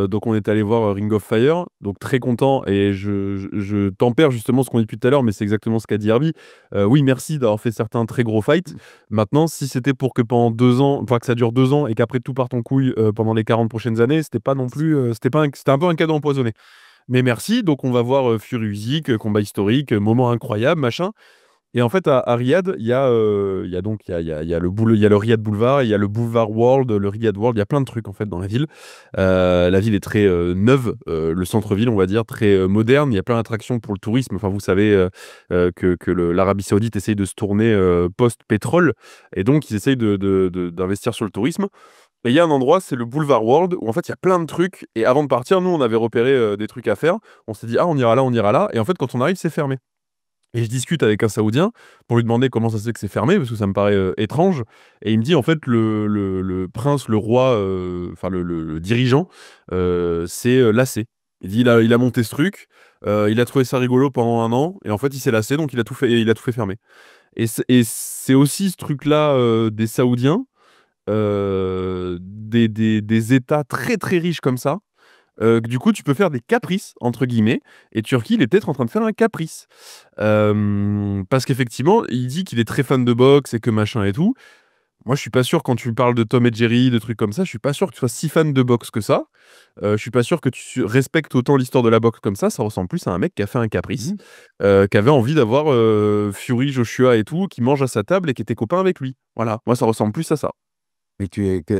donc on est allé voir Ring of Fire, donc très content, et je tempère justement ce qu'on dit depuis tout à l'heure, mais c'est exactement ce qu'a dit Herbie. Oui, merci d'avoir fait certains très gros fights. Maintenant, si c'était pour que pendant 2 ans, enfin que ça dure 2 ans, et qu'après tout parte en couille pendant les 40 prochaines années, c'était pas non plus, c'était un peu un cadeau empoisonné. Mais merci, donc on va voir Fury Usyk, combat historique, moment incroyable, machin. Et en fait, à Riyad, il y a le Riyad Boulevard, il y a le Boulevard World, le Riyad World, il y a plein de trucs en fait dans la ville. La ville est très neuve, le centre-ville, on va dire, très moderne. Il y a plein d'attractions pour le tourisme. Enfin, vous savez que l'Arabie Saoudite essaye de se tourner post-pétrole, et donc ils essayent d'investir sur le tourisme. Et il y a un endroit, c'est le Boulevard World, où en fait il y a plein de trucs. Et avant de partir, nous, on avait repéré des trucs à faire. On s'est dit, ah, on ira là, on ira là. Et en fait, quand on arrive, c'est fermé. Et je discute avec un Saoudien pour lui demander comment ça se fait que c'est fermé, parce que ça me paraît étrange. Et il me dit, en fait, le prince, le roi, enfin le dirigeant, c'est lassé. Il dit, il a monté ce truc, il a trouvé ça rigolo pendant 1 an, et en fait, il s'est lassé, donc il a tout fait fermer. Et c'est aussi ce truc-là des Saoudiens, des États très très riches comme ça, du coup, tu peux faire des caprices, entre guillemets, et Turki, il est peut-être en train de faire un caprice. Parce qu'effectivement, il dit qu'il est très fan de boxe et que machin et tout. Moi, je suis pas sûr, quand tu parles de Tom et Jerry, de trucs comme ça, je suis pas sûr que tu sois si fan de boxe que ça. Je suis pas sûr que tu respectes autant l'histoire de la boxe comme ça. Ça ressemble plus à un mec qui a fait un caprice, qui avait envie d'avoir Fury, Joshua et tout, qui mange à sa table et qui était copain avec lui. Voilà, moi, ça ressemble plus à ça. Mais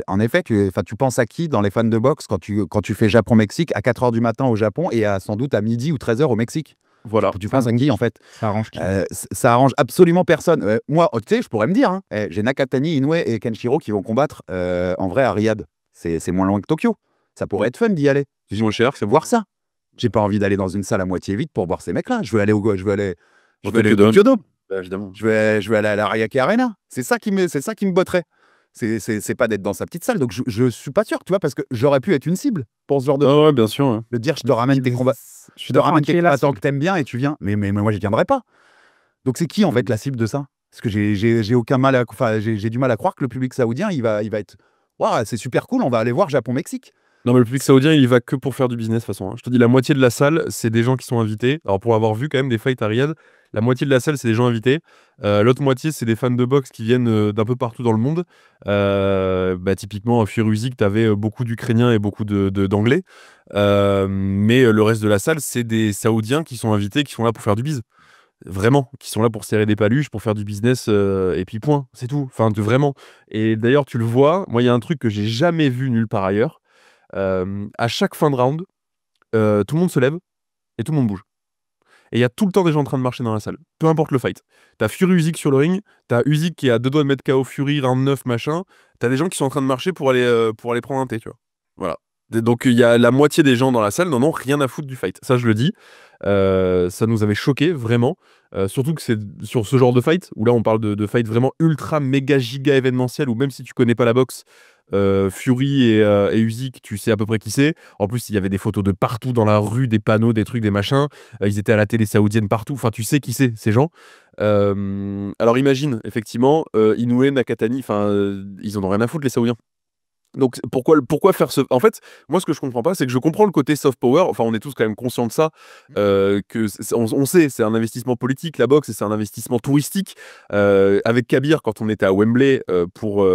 en effet, tu penses à qui dans les fans de boxe quand tu fais Japon-Mexique à 4 h du matin au Japon et sans doute à midi ou 13 h au Mexique? Voilà. Tu penses à qui en fait? Ça arrange qui? Ça arrange absolument personne. Moi, tu sais, je pourrais me dire, hein, j'ai Nakatani, Inoue et Kenshiro qui vont combattre en vrai à Riyad. C'est moins loin que Tokyo. Ça pourrait être fun d'y aller. C'est moins cher, C'est voir ça. J'ai pas envie d'aller dans une salle à moitié vide pour voir ces mecs-là. Je veux aller au Tokyo Dome. Bah, évidemment. Je veux aller à la Ryake Arena. C'est ça qui me botterait. C'est pas d'être dans sa petite salle. Donc, je suis pas sûr, tu vois, parce que j'aurais pu être une cible pour ce genre de... Ah ouais, bien sûr. Ouais. De dire, je te ramène des combats. Je te ramène des combattants que t'aimes bien et tu viens. Mais moi, je viendrai pas. Donc, c'est qui, en fait, la cible de ça? Parce que j'ai aucun mal enfin, j'ai du mal à croire que le public saoudien, il va être waouh, c'est super cool, on va aller voir Japon-Mexique. Non, mais le public saoudien, il y va que pour faire du business, de toute façon, hein. Je te dis, la moitié de la salle, c'est des gens qui sont invités. Alors, pour avoir vu quand même des fights à Riyad, la moitié de la salle, c'est des gens invités. L'autre moitié, c'est des fans de boxe qui viennent d'un peu partout dans le monde. Typiquement, à Fury Usyk, tu avais beaucoup d'Ukrainiens et beaucoup d'Anglais. Mais le reste de la salle, c'est des Saoudiens qui sont invités, qui sont là pour faire du bise. Vraiment, qui sont là pour serrer des paluches, pour faire du business, et puis point, c'est tout. Enfin, vraiment. Et d'ailleurs, tu le vois, moi, il y a un truc que j'ai jamais vu nulle part ailleurs. À chaque fin de round, tout le monde se lève et tout le monde bouge. Et il y a tout le temps des gens en train de marcher dans la salle, peu importe le fight. T'as Fury Usyk sur le ring, t'as Usyk qui est à 2 doigts de mettre KO Fury, round 9, machin. T'as des gens qui sont en train de marcher pour aller prendre un thé, tu vois. Voilà. Donc il y a la moitié des gens dans la salle, non, rien à foutre du fight. Ça, je le dis. Ça nous avait choqué, vraiment. Surtout que c'est sur ce genre de fight, où là on parle de fight vraiment ultra méga giga événementiel, où même si tu connais pas la boxe, Fury et Usyk, tu sais à peu près qui c'est. En plus, il y avait des photos de partout dans la rue, des panneaux, des trucs, des machins. Ils étaient à la télé saoudienne partout. Enfin, tu sais qui c'est, ces gens. Alors imagine, effectivement, Inoue, Nakatani, ils en ont rien à foutre, les Saoudiens. Donc pourquoi faire ce... En fait, moi ce que je comprends pas, c'est que je comprends le côté soft power, enfin on est tous quand même conscients de ça, on sait, c'est un investissement politique, la boxe, et c'est un investissement touristique. Avec Kabir, quand on était à Wembley pour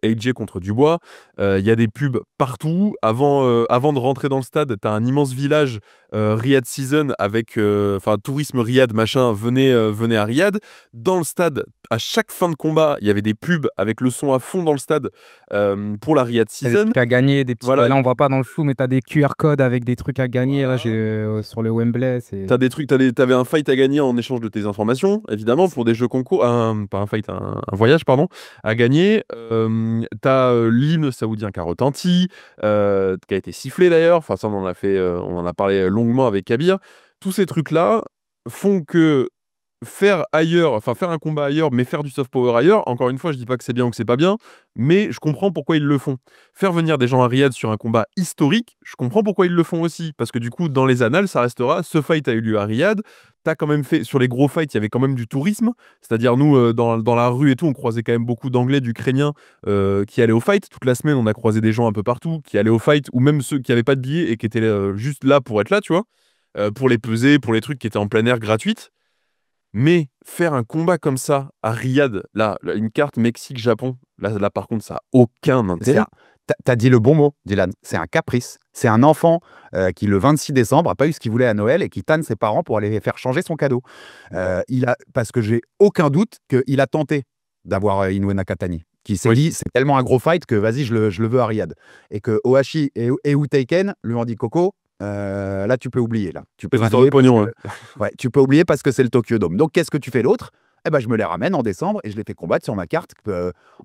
AJ contre Dubois, il y a des pubs partout. Avant de rentrer dans le stade, tu as un immense village, Riyadh Season, avec tourisme Riyadh, machin, venez à Riyadh. Dans le stade, à chaque fin de combat, il y avait des pubs avec le son à fond dans le stade pour la Riyadh T'as des Season. trucs à gagner, des petits... Voilà. Là, on voit pas dans le flou, mais tu as des QR codes avec des trucs à gagner. Là, sur le Wembley. T'as des trucs, t'avais un fight à gagner en échange de tes informations, évidemment, pour des jeux concours, pas un fight, un voyage, pardon, à gagner. T'as l'hymne saoudien qui a retenti, qui a été sifflé d'ailleurs. Enfin, ça, on en a parlé longuement avec Kabir. Tous ces trucs-là font que faire un combat ailleurs, mais faire du soft power ailleurs, encore une fois, je dis pas que c'est bien ou que c'est pas bien, mais je comprends pourquoi ils le font. Faire venir des gens à Riyad sur un combat historique, je comprends pourquoi ils le font aussi, parce que du coup, dans les annales, ça restera, ce fight a eu lieu à Riyad, t'as quand même fait, sur les gros fights, il y avait quand même du tourisme, c'est-à-dire nous, dans la rue et tout, on croisait quand même beaucoup d'Anglais, d'Ukrainiens qui allaient au fight, toute la semaine, on a croisé des gens un peu partout qui allaient au fight, ou même ceux qui n'avaient pas de billets et qui étaient juste là pour être là, tu vois, pour les peser, pour les trucs qui étaient en plein air gratuites. Mais faire un combat comme ça à Riyad, là, une carte Mexique-Japon, là par contre, ça n'a aucun intérêt. T'as dit le bon mot, Dylan. C'est un caprice. C'est un enfant qui, le 26 décembre, n'a pas eu ce qu'il voulait à Noël et qui tanne ses parents pour aller faire changer son cadeau. Parce que j'ai aucun doute qu'il a tenté d'avoir Inoue Nakatani, qui s'est dit c'est tellement un gros fight que vas-y, je le veux à Riyad. Et que Ohashi et Uteiken lui ont dit Coco, là tu peux oublier. Là. Tu peux pognon, tu peux oublier parce que c'est le Tokyo Dome. Donc qu'est-ce que tu fais l'autre? Eh ben, je me les ramène en décembre et je les fais combattre sur ma carte.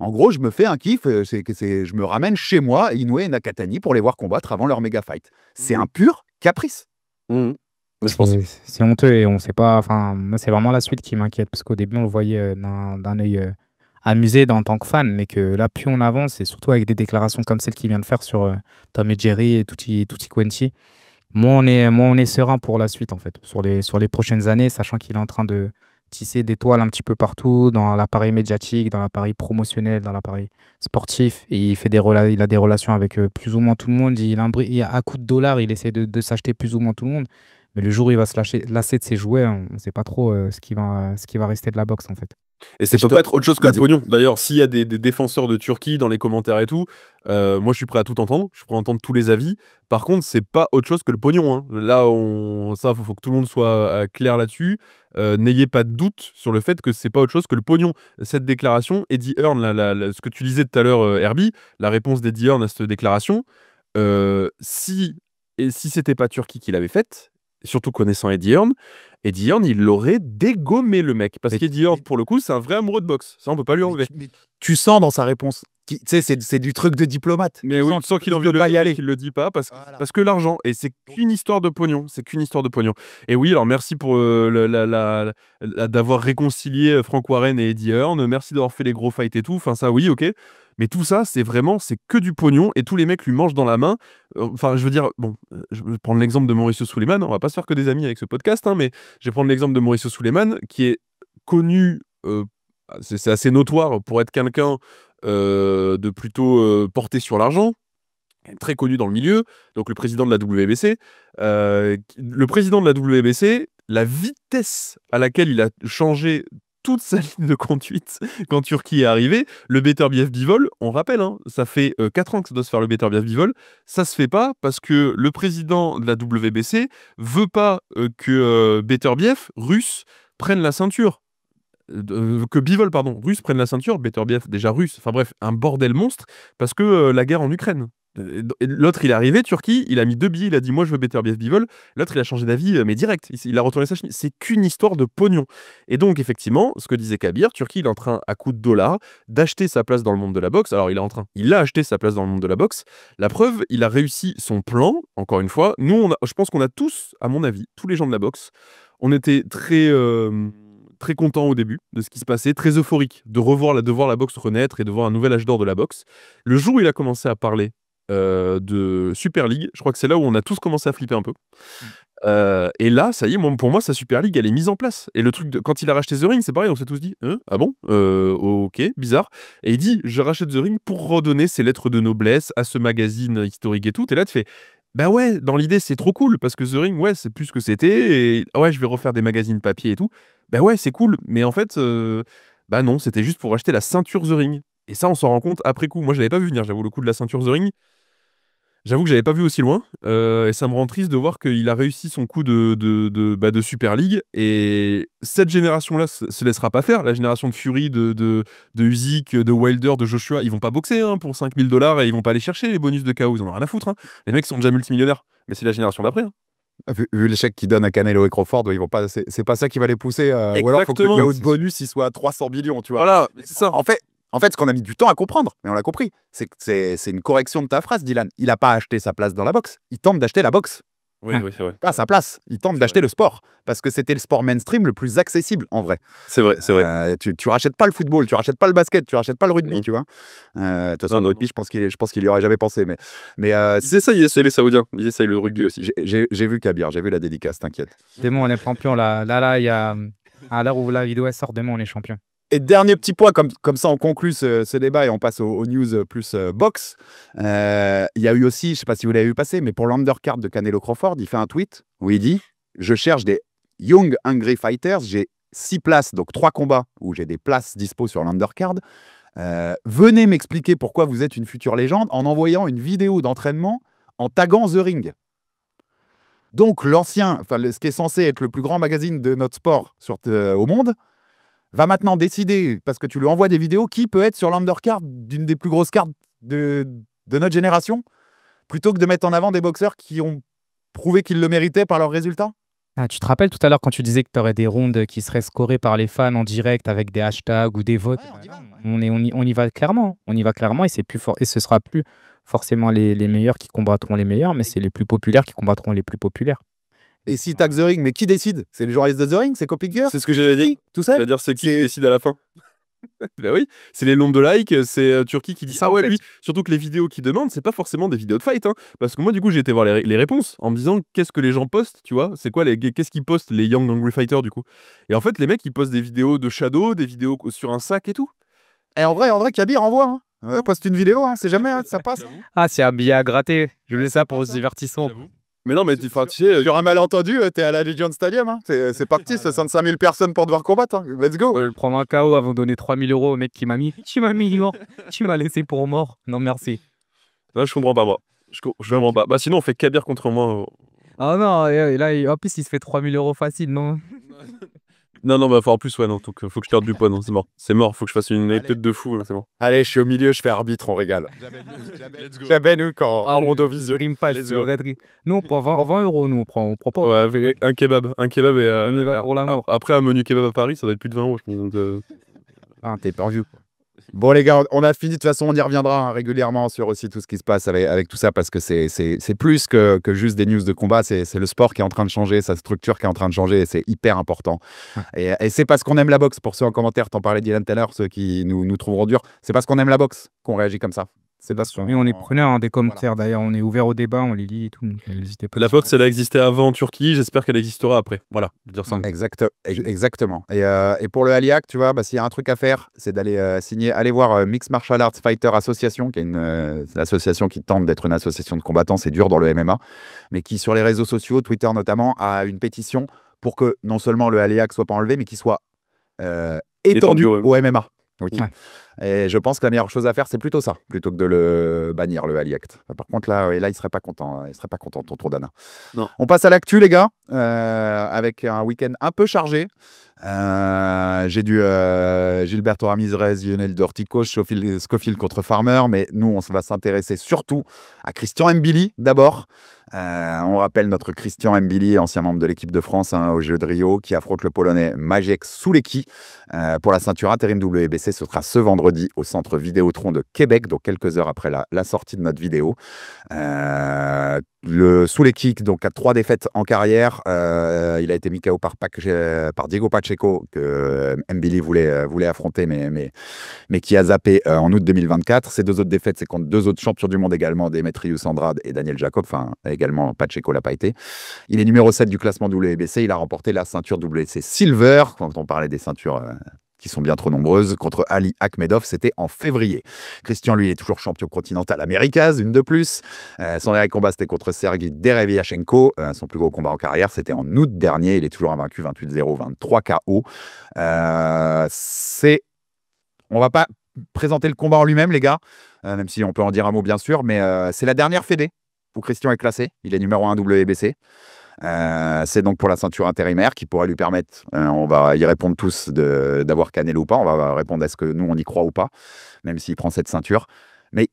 En gros, je me fais un kiff. Je me ramène chez moi Inoue et Nakatani pour les voir combattre avant leur méga fight. C'est un pur caprice. C'est honteux et on sait pas. Enfin, moi, c'est vraiment la suite qui m'inquiète parce qu'au début, on le voyait d'un œil amusé en tant que fan, mais que là, plus on avance, et surtout avec des déclarations comme celle qu'il vient de faire sur Tom et Jerry et Tutti Quanti, moi, on est serein pour la suite en fait, sur les prochaines années, sachant qu'il est en train de tisser des toiles un petit peu partout, dans l'appareil médiatique, dans l'appareil promotionnel, dans l'appareil sportif. Et il a des relations avec plus ou moins tout le monde. À coup de dollars, il essaie de s'acheter plus ou moins tout le monde. Mais le jour où il va se lasser de ses jouets, on ne sait pas trop ce qui va rester de la boxe en fait. Et ça peut pas être autre chose que le pognon. D'ailleurs, s'il y a des défenseurs de Turquie dans les commentaires et tout, moi je suis prêt à tout entendre, je suis prêt à entendre tous les avis. Par contre, c'est pas autre chose que le pognon, hein. Là, faut que tout le monde soit clair là-dessus. N'ayez pas de doute sur le fait que c'est pas autre chose que le pognon. Cette déclaration, Eddie Hearn, ce que tu disais tout à l'heure, Herbie, la réponse d'Eddie Hearn à cette déclaration, si c'était pas Turquie qui l'avait faite, surtout connaissant Eddie Hearn, il l'aurait dégommé le mec. Parce qu'Eddie Hearn, pour le coup, c'est un vrai amoureux de boxe. Ça, on peut pas lui enlever. Mais tu sens dans sa réponse. Tu sais, c'est du truc de diplomate. Mais oui, tu sens qu'il a envie de pas y aller, qu'il le dit pas parce que l'argent. Et c'est qu'une histoire de pognon. C'est qu'une histoire de pognon. Et oui, alors merci pour d'avoir réconcilié Frank Warren et Eddie Hearn. Merci d'avoir fait les gros fights et tout. Enfin, ça, oui, ok. Mais tout ça, c'est que du pognon et tous les mecs lui mangent dans la main. Enfin, je veux dire, bon, je vais prendre l'exemple de Mauricio Suleiman. On va pas se faire que des amis avec ce podcast, hein, mais je vais prendre l'exemple de Mauricio Suleiman qui est connu c'est assez notoire pour être quelqu'un de plutôt porté sur l'argent, très connu dans le milieu, donc le président de la WBC. Le président de la WBC, la vitesse à laquelle il a changé toute sa ligne de conduite quand Turquie est arrivé, le Beterbiev Bivol, on rappelle, hein, ça fait 4 ans que ça doit se faire le Beterbiev Bivol, ça se fait pas parce que le président de la WBC veut pas que Beterbiev, russe, prenne la ceinture. Que Bivol, pardon, russe prenne la ceinture, Beterbiev déjà russe, enfin bref, un bordel monstre, parce que la guerre en Ukraine. L'autre, il est arrivé, Turquie, il a mis 2 billets, il a dit « moi je veux Beterbiev Bivol ». L'autre, il a changé d'avis, mais direct, il a retourné sa chemise. C'est qu'une histoire de pognon. Et donc, effectivement, ce que disait Kabir, Turquie, il est en train, à coups de dollars, d'acheter sa place dans le monde de la boxe. Alors, il a acheté sa place dans le monde de la boxe. La preuve, il a réussi son plan, encore une fois. Nous, je pense qu'on a tous, à mon avis, tous les gens de la boxe, on était très content au début de ce qui se passait, très euphorique de voir la boxe renaître et de voir un nouvel âge d'or de la boxe. Le jour où il a commencé à parler de Super League, je crois que c'est là où on a tous commencé à flipper un peu. Et là, ça y est, pour moi, sa Super League, elle est mise en place. Et le truc, quand il a racheté The Ring, c'est pareil, on s'est tous dit ah bon, ok, bizarre. Et il dit je rachète The Ring pour redonner ses lettres de noblesse à ce magazine historique et tout. Et là, tu fais bah ouais, dans l'idée, c'est trop cool parce que The Ring, ouais, c'est plus ce que c'était. Et ouais, je vais refaire des magazines papier et tout. Bah ouais, c'est cool. Mais en fait, bah non, c'était juste pour acheter la ceinture The Ring. Et ça, on s'en rend compte après coup. Moi, je l'avais pas vu venir, j'avoue, le coup de la ceinture The Ring. J'avoue que j'avais pas vu aussi loin, et ça me rend triste de voir qu'il a réussi son coup de Super League, et cette génération-là se laissera pas faire. La génération de Fury, de Usyk, de Wilder, de Joshua, ils vont pas boxer pour 5 000 $ et ils vont pas aller chercher les bonus de KO, ils en ont rien à foutre. Hein. Les mecs sont déjà multimillionnaires, mais c'est la génération d'après. Hein. Vu l'échec qu'ils donnent à Canelo et Crawford, ils vont pas, c'est pas ça qui va les pousser. Ou alors, il faut que le bonus il soit à 300 millions, tu vois. Voilà, c'est ça. En fait, ce qu'on a mis du temps à comprendre, mais on l'a compris, c'est que c'est une correction de ta phrase, Dylan. Il n'a pas acheté sa place dans la boxe. Il tente d'acheter la boxe. Oui, c'est vrai. Pas sa place. Il tente d'acheter le sport. Parce que c'était le sport mainstream le plus accessible, en vrai. C'est vrai. Tu rachètes pas le football, tu rachètes pas le basket, tu rachètes pas le rugby, tu vois. De toute façon, le rugby, je pense qu'il y aurait jamais pensé. Mais c'est ça, il essaie les Saoudiens. Ils essayent le rugby aussi. J'ai vu Kabir, j'ai vu la dédicace, t'inquiète. Demain, on est champion. Là, il y a... à l'heure où la vidéo elle sort, demain, on est champion. Et dernier petit point, comme ça on conclut ce débat et on passe aux news plus box. Il y a eu aussi, je ne sais pas si vous l'avez vu passer, mais pour l'undercard de Canelo Crawford, il fait un tweet où il dit « Je cherche des young hungry fighters, j'ai 6 places, donc 3 combats où j'ai des places dispo sur l'undercard. Venez m'expliquer pourquoi vous êtes une future légende en envoyant une vidéo d'entraînement en taguant The Ring. » Donc ce qui est censé être le plus grand magazine de notre sport au monde, va maintenant décider, parce que tu lui envoies des vidéos, qui peut être sur l'undercard d'une des plus grosses cartes de notre génération, plutôt que de mettre en avant des boxeurs qui ont prouvé qu'ils le méritaient par leurs résultats. Ah, tu te rappelles tout à l'heure quand tu disais que tu aurais des rounds qui seraient scorés par les fans en direct avec des hashtags ou des votes. Ouais, on y va clairement. On y va clairement et, et ce sera plus forcément les meilleurs qui combattront les meilleurs, mais c'est les plus populaires qui combattront les plus populaires. Et si tag The Ring, mais qui décide? C'est les journalistes de The Ring? C'est Kopinger? C'est ce que j'avais dit. Tout ça? C'est-à-dire, c'est qui décide à la fin? Bah oui, c'est les nombres de likes, c'est Turquie qui dit ça. Ouais, lui, surtout que les vidéos qu'il demande, c'est pas forcément des vidéos de fight. Hein, parce que moi, du coup, j'ai été voir les réponses en me disant qu'est-ce que les gens postent, tu vois? C'est quoi qu'est-ce qu'ils postent, les Young Hungry Fighters, du coup? Et en fait, les mecs, ils postent des vidéos de Shadow, des vidéos sur un sac et tout. Et en vrai, Kabir envoie. Hein. Ouais, poste une vidéo, hein, c'est jamais, ça passe. Ah, c'est un billet à gratter. Je voulais ça pour le divertissement. Mais non, mais tu sais, sur un malentendu, t'es à la Legion Stadium. Hein. C'est parti, 65 000 personnes pour devoir combattre. Hein. Let's go. Je vais prendre un KO avant de donner 3 000 € au mec qui m'a mis. Tu m'as mis mort. Tu m'as laissé pour mort. Non, merci. Là, je comprends pas, moi. Je comprends pas. Bah, sinon, on fait Kabir contre moi. Ah non, et là, en plus, il se fait 3 000 € facile, non? Non, bah, en plus, ouais, non. Donc, faut que je perde du poids, non, c'est mort. C'est mort, faut que je fasse une tête de fou, c'est bon. Allez, je suis au milieu, je fais arbitre, on régale. Jamais nous, quand on Rondovision. Nous, on prend 20 €, nous, on prend pas. Ouais, un kebab et pour la mort. après, un menu kebab à Paris, ça va être plus de 20 €, je pense. Ah, t'es perdu, quoi. Bon les gars, on a fini, de toute façon on y reviendra régulièrement sur aussi tout ce qui se passe avec tout ça, parce que c'est plus que juste des news de combat, c'est le sport qui est en train de changer, sa structure qui est en train de changer, et c'est hyper important. Et c'est parce qu'on aime la boxe, pour ceux en commentaire, t'en parlais Dylan Taylor, ceux qui nous trouveront durs, c'est parce qu'on aime la boxe qu'on réagit comme ça. Et on est preneur hein, des commentaires d'ailleurs, on est ouvert au débat, on les lit et tout. N'hésitez pas. La boxe, elle a existé avant en Turquie, j'espère qu'elle existera après. Voilà, je veux dire ça. Exactement. Et pour le Aliac, tu vois, s'il y a un truc à faire, c'est d'aller signer, aller voir Mixed Martial Arts Fighter Association, qui est une association qui tente d'être une association de combattants, c'est dur dans le MMA, mais qui sur les réseaux sociaux, Twitter notamment, a une pétition pour que non seulement le Aliac soit pas enlevé, mais qu'il soit étendu au MMA. Oui. Ouais. Et je pense que la meilleure chose à faire, c'est plutôt ça, plutôt que de le bannir, le Aliac. Par contre, là, il serait pas content. Il serait pas content, tonton Dana. Non. On passe à l'actu, les gars, avec un week-end un peu chargé. J'ai du Gilberto Ramirez, Lionel Dorticos, Scofield contre Farmer, mais nous, on va s'intéresser surtout à Christian Mbili d'abord. On rappelle notre Christian Mbili, ancien membre de l'équipe de France aux Jeux de Rio, qui affronte le Polonais Maciej Sulecki pour la ceinture intérim WBC. Ce sera ce vendredi au centre Vidéotron de Québec, donc quelques heures après la sortie de notre vidéo. Le Sulecki donc a 3 défaites en carrière. Il a été mis KO par Diego Pacheco que Mbili voulait affronter, mais qui a zappé en août 2024. Ces 2 autres défaites, c'est contre 2 autres champions du monde également, Demetrius Andrade et Daniel Jacob. Enfin, également Pacheco l'a pas été. Il est numéro 7 du classement WBC. Il a remporté la ceinture WBC Silver, quand on parlait des ceintures qui sont bien trop nombreuses, contre Ali Akhmedov, c'était en février. Christian, lui, est toujours champion continental Americas, une de plus. Son dernier combat, c'était contre Sergei Derevyachenko. Son plus gros combat en carrière, c'était en août dernier. Il est toujours invaincu, 28-0, 23 KO. On va pas présenter le combat en lui-même, les gars, même si on peut en dire un mot, bien sûr, mais c'est la dernière fédé où Christian est classé. Il est numéro 1 WBC. C'est donc pour la ceinture intérimaire qui pourrait lui permettre, on va y répondre tous, d'avoir Canelo ou pas. On va répondre est-ce que nous on y croit ou pas, même s'il prend cette ceinture. Mais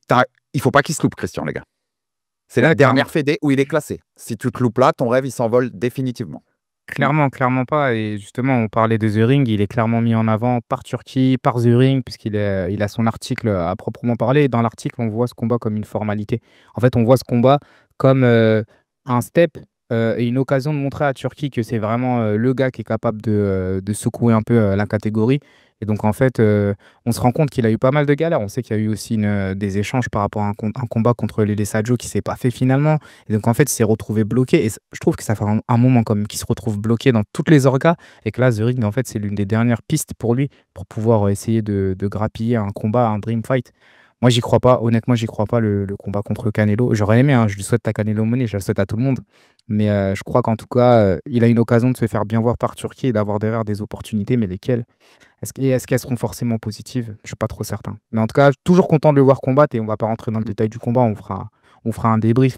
il faut pas qu'il se loupe, Christian, les gars. C'est la dernière fédé où il est classé. Si tu te loupes là, ton rêve il s'envole définitivement. Clairement pas. Et justement, on parlait de The Ring, il est clairement mis en avant par Turquie, par The Ring, puisqu'il a son article à proprement parler. Et dans l'article, on voit ce combat comme une formalité. En fait, on voit ce combat comme un step et une occasion de montrer à Turquie que c'est vraiment le gars qui est capable de secouer un peu la catégorie. Et donc, en fait, on se rend compte qu'il a eu pas mal de galères. On sait qu'il y a eu aussi des échanges par rapport à un combat contre Lele Sadio qui ne s'est pas fait finalement. Et donc, en fait, il s'est retrouvé bloqué. Et je trouve que ça fait un moment quand même qu'il se retrouve bloqué dans toutes les orgas. Et que là, The Ring, en fait, c'est l'une des dernières pistes pour lui pour pouvoir essayer de grappiller un combat, un dream fight. Moi, j'y crois pas. Honnêtement, j'y crois pas le combat contre Canelo. J'aurais aimé, hein, je lui souhaite à Canelo Money, je le souhaite à tout le monde. Mais je crois qu'en tout cas, il a une occasion de se faire bien voir par Turquie et d'avoir derrière des opportunités. Mais lesquelles? Est-ce qu'elles seront forcément positives? Je ne suis pas trop certain. Mais en tout cas, toujours content de le voir combattre et on ne va pas rentrer dans le détail du combat. On fera un débrief.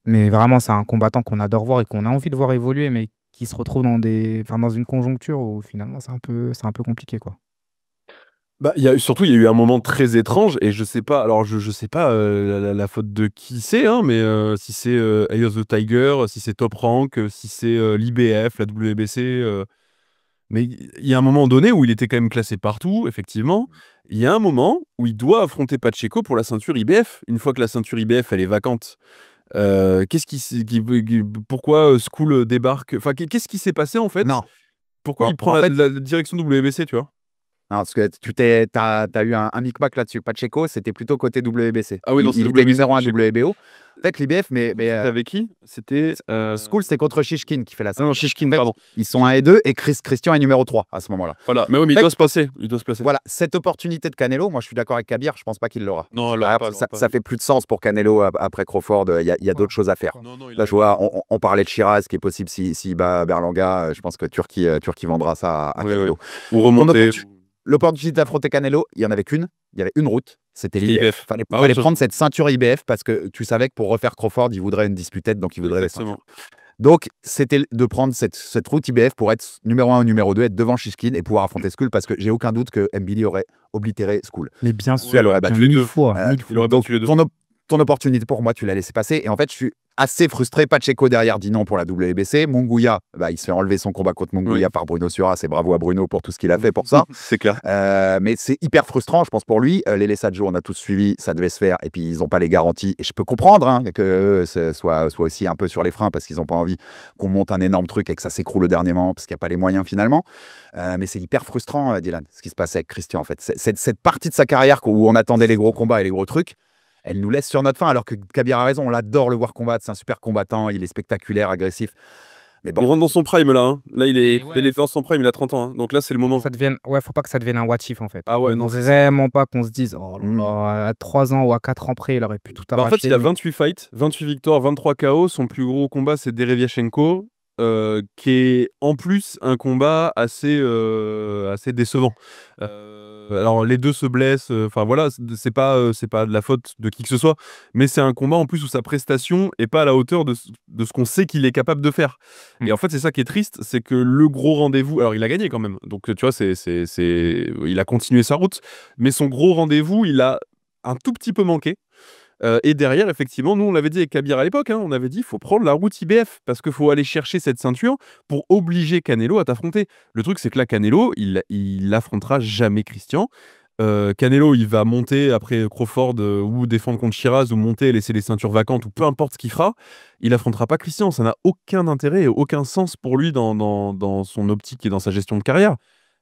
Mais vraiment, c'est un combattant qu'on adore voir et qu'on a envie de voir évoluer, mais qui se retrouve dans une conjoncture où finalement, c'est un peu compliqué, quoi. Il y a eu un moment très étrange et je sais pas, alors je sais pas la faute de qui c'est, hein, mais si c'est Eye of the Tiger, si c'est Top Rank, si c'est l'IBF, la WBC, mais il y a un moment donné où il était quand même classé partout, effectivement. Il y a un moment où il doit affronter Pacheco pour la ceinture IBF. Une fois que la ceinture IBF elle est vacante, pourquoi School débarque? Enfin, qu'est-ce qui s'est passé en fait? Non. Pourquoi il prend la direction WBC, tu vois? Non, parce que t'as eu un micmac là-dessus. Pacheco, c'était plutôt côté WBC. Ah oui, non, il était numéro 1 WBO. Peut-être l'IBF, mais avec qui? C'était School, c'était contre Shishkin qui fait la. Non, Shishkin, pardon. Ils sont 1 et 2 et Christian est numéro 3 à ce moment-là. Voilà, mais oui, mais il doit se placer. Voilà, cette opportunité de Canelo, moi je suis d'accord avec Kabir, je pense pas qu'il l'aura. Non, ça fait plus de sens pour Canelo après Crawford, il y a d'autres choses à faire. Là, je vois, on parlait de Shiraz, qui est possible s'il bat Berlanga, je pense que Turquie vendra ça à Canelo. Ou remonter. L'opportunité d'affronter Canelo, il n'y en avait qu'une. Il y avait une route, c'était l'IBF. Il Ah fallait prendre cette ceinture IBF parce que tu savais que pour refaire Crawford, il voudrait une disputette, donc il voudrait les ceintures. Donc, c'était de prendre cette route IBF pour être numéro 1 ou numéro 2, être devant Shishkin et pouvoir affronter School parce que j'ai aucun doute que Mbili aurait oblitéré School. Mais bien sûr, elle aurait battu les deux fois. Il aurait battu les deux. Ton opportunité pour moi, tu l'as laissé passer. Et en fait, je suis assez frustré. Pacheco derrière dit non pour la WBC. Munguia, il se fait enlever son combat contre Munguia par Bruno Suras. Et bravo à Bruno pour tout ce qu'il a fait pour ça. C'est clair. Mais c'est hyper frustrant, je pense, pour lui. Les Sadio, on a tous suivi, ça devait se faire. Et puis, ils n'ont pas les garanties. Et je peux comprendre que ce soit aussi un peu sur les freins parce qu'ils n'ont pas envie qu'on monte un énorme truc et que ça s'écroule au dernier moment parce qu'il n'y a pas les moyens finalement. Mais c'est hyper frustrant, Dylan, ce qui se passe avec Christian, en fait. Cette partie de sa carrière où on attendait les gros combats et les gros trucs, elle nous laisse sur notre faim. Alors que Kabir a raison, on l'adore le voir combattre. C'est un super combattant, il est spectaculaire, agressif. Mais Il bon, rentre dans son prime là. Hein. Là, il est Ouais. dans son prime, il a 30 ans. Hein. Donc là, c'est le moment. Ouais, faut pas que ça devienne un what if en fait. Ah ouais, Faut non, vraiment pas qu'on se dise, oh là là, à 3 ans ou à 4 ans près, il aurait pu tout Bah, en arracher. fait, il a 28 fights, 28 victoires, 23 KO. Son plus gros combat, c'est Derevyachenko, qui est en plus un combat assez décevant. Alors, les deux se blessent. Enfin, voilà, c'est pas de la faute de qui que ce soit. Mais c'est un combat en plus où sa prestation est pas à la hauteur de ce qu'on sait qu'il est capable de faire. Et en fait, c'est ça qui est triste, c'est que le gros rendez-vous. Alors, il a gagné quand même. Donc, tu vois, il a continué sa route. Mais son gros rendez-vous, il a un tout petit peu manqué. Et derrière, effectivement, nous, on l'avait dit avec Kabir à l'époque, hein, on avait dit il faut prendre la route IBF parce qu'il faut aller chercher cette ceinture pour obliger Canelo à t'affronter. Le truc, c'est que là, Canelo, il affrontera jamais Christian. Canelo, il va monter après Crawford ou défendre contre Shiraz ou monter et laisser les ceintures vacantes ou peu importe ce qu'il fera. Il affrontera pas Christian. Ça n'a aucun intérêt et aucun sens pour lui dans son optique et dans sa gestion de carrière.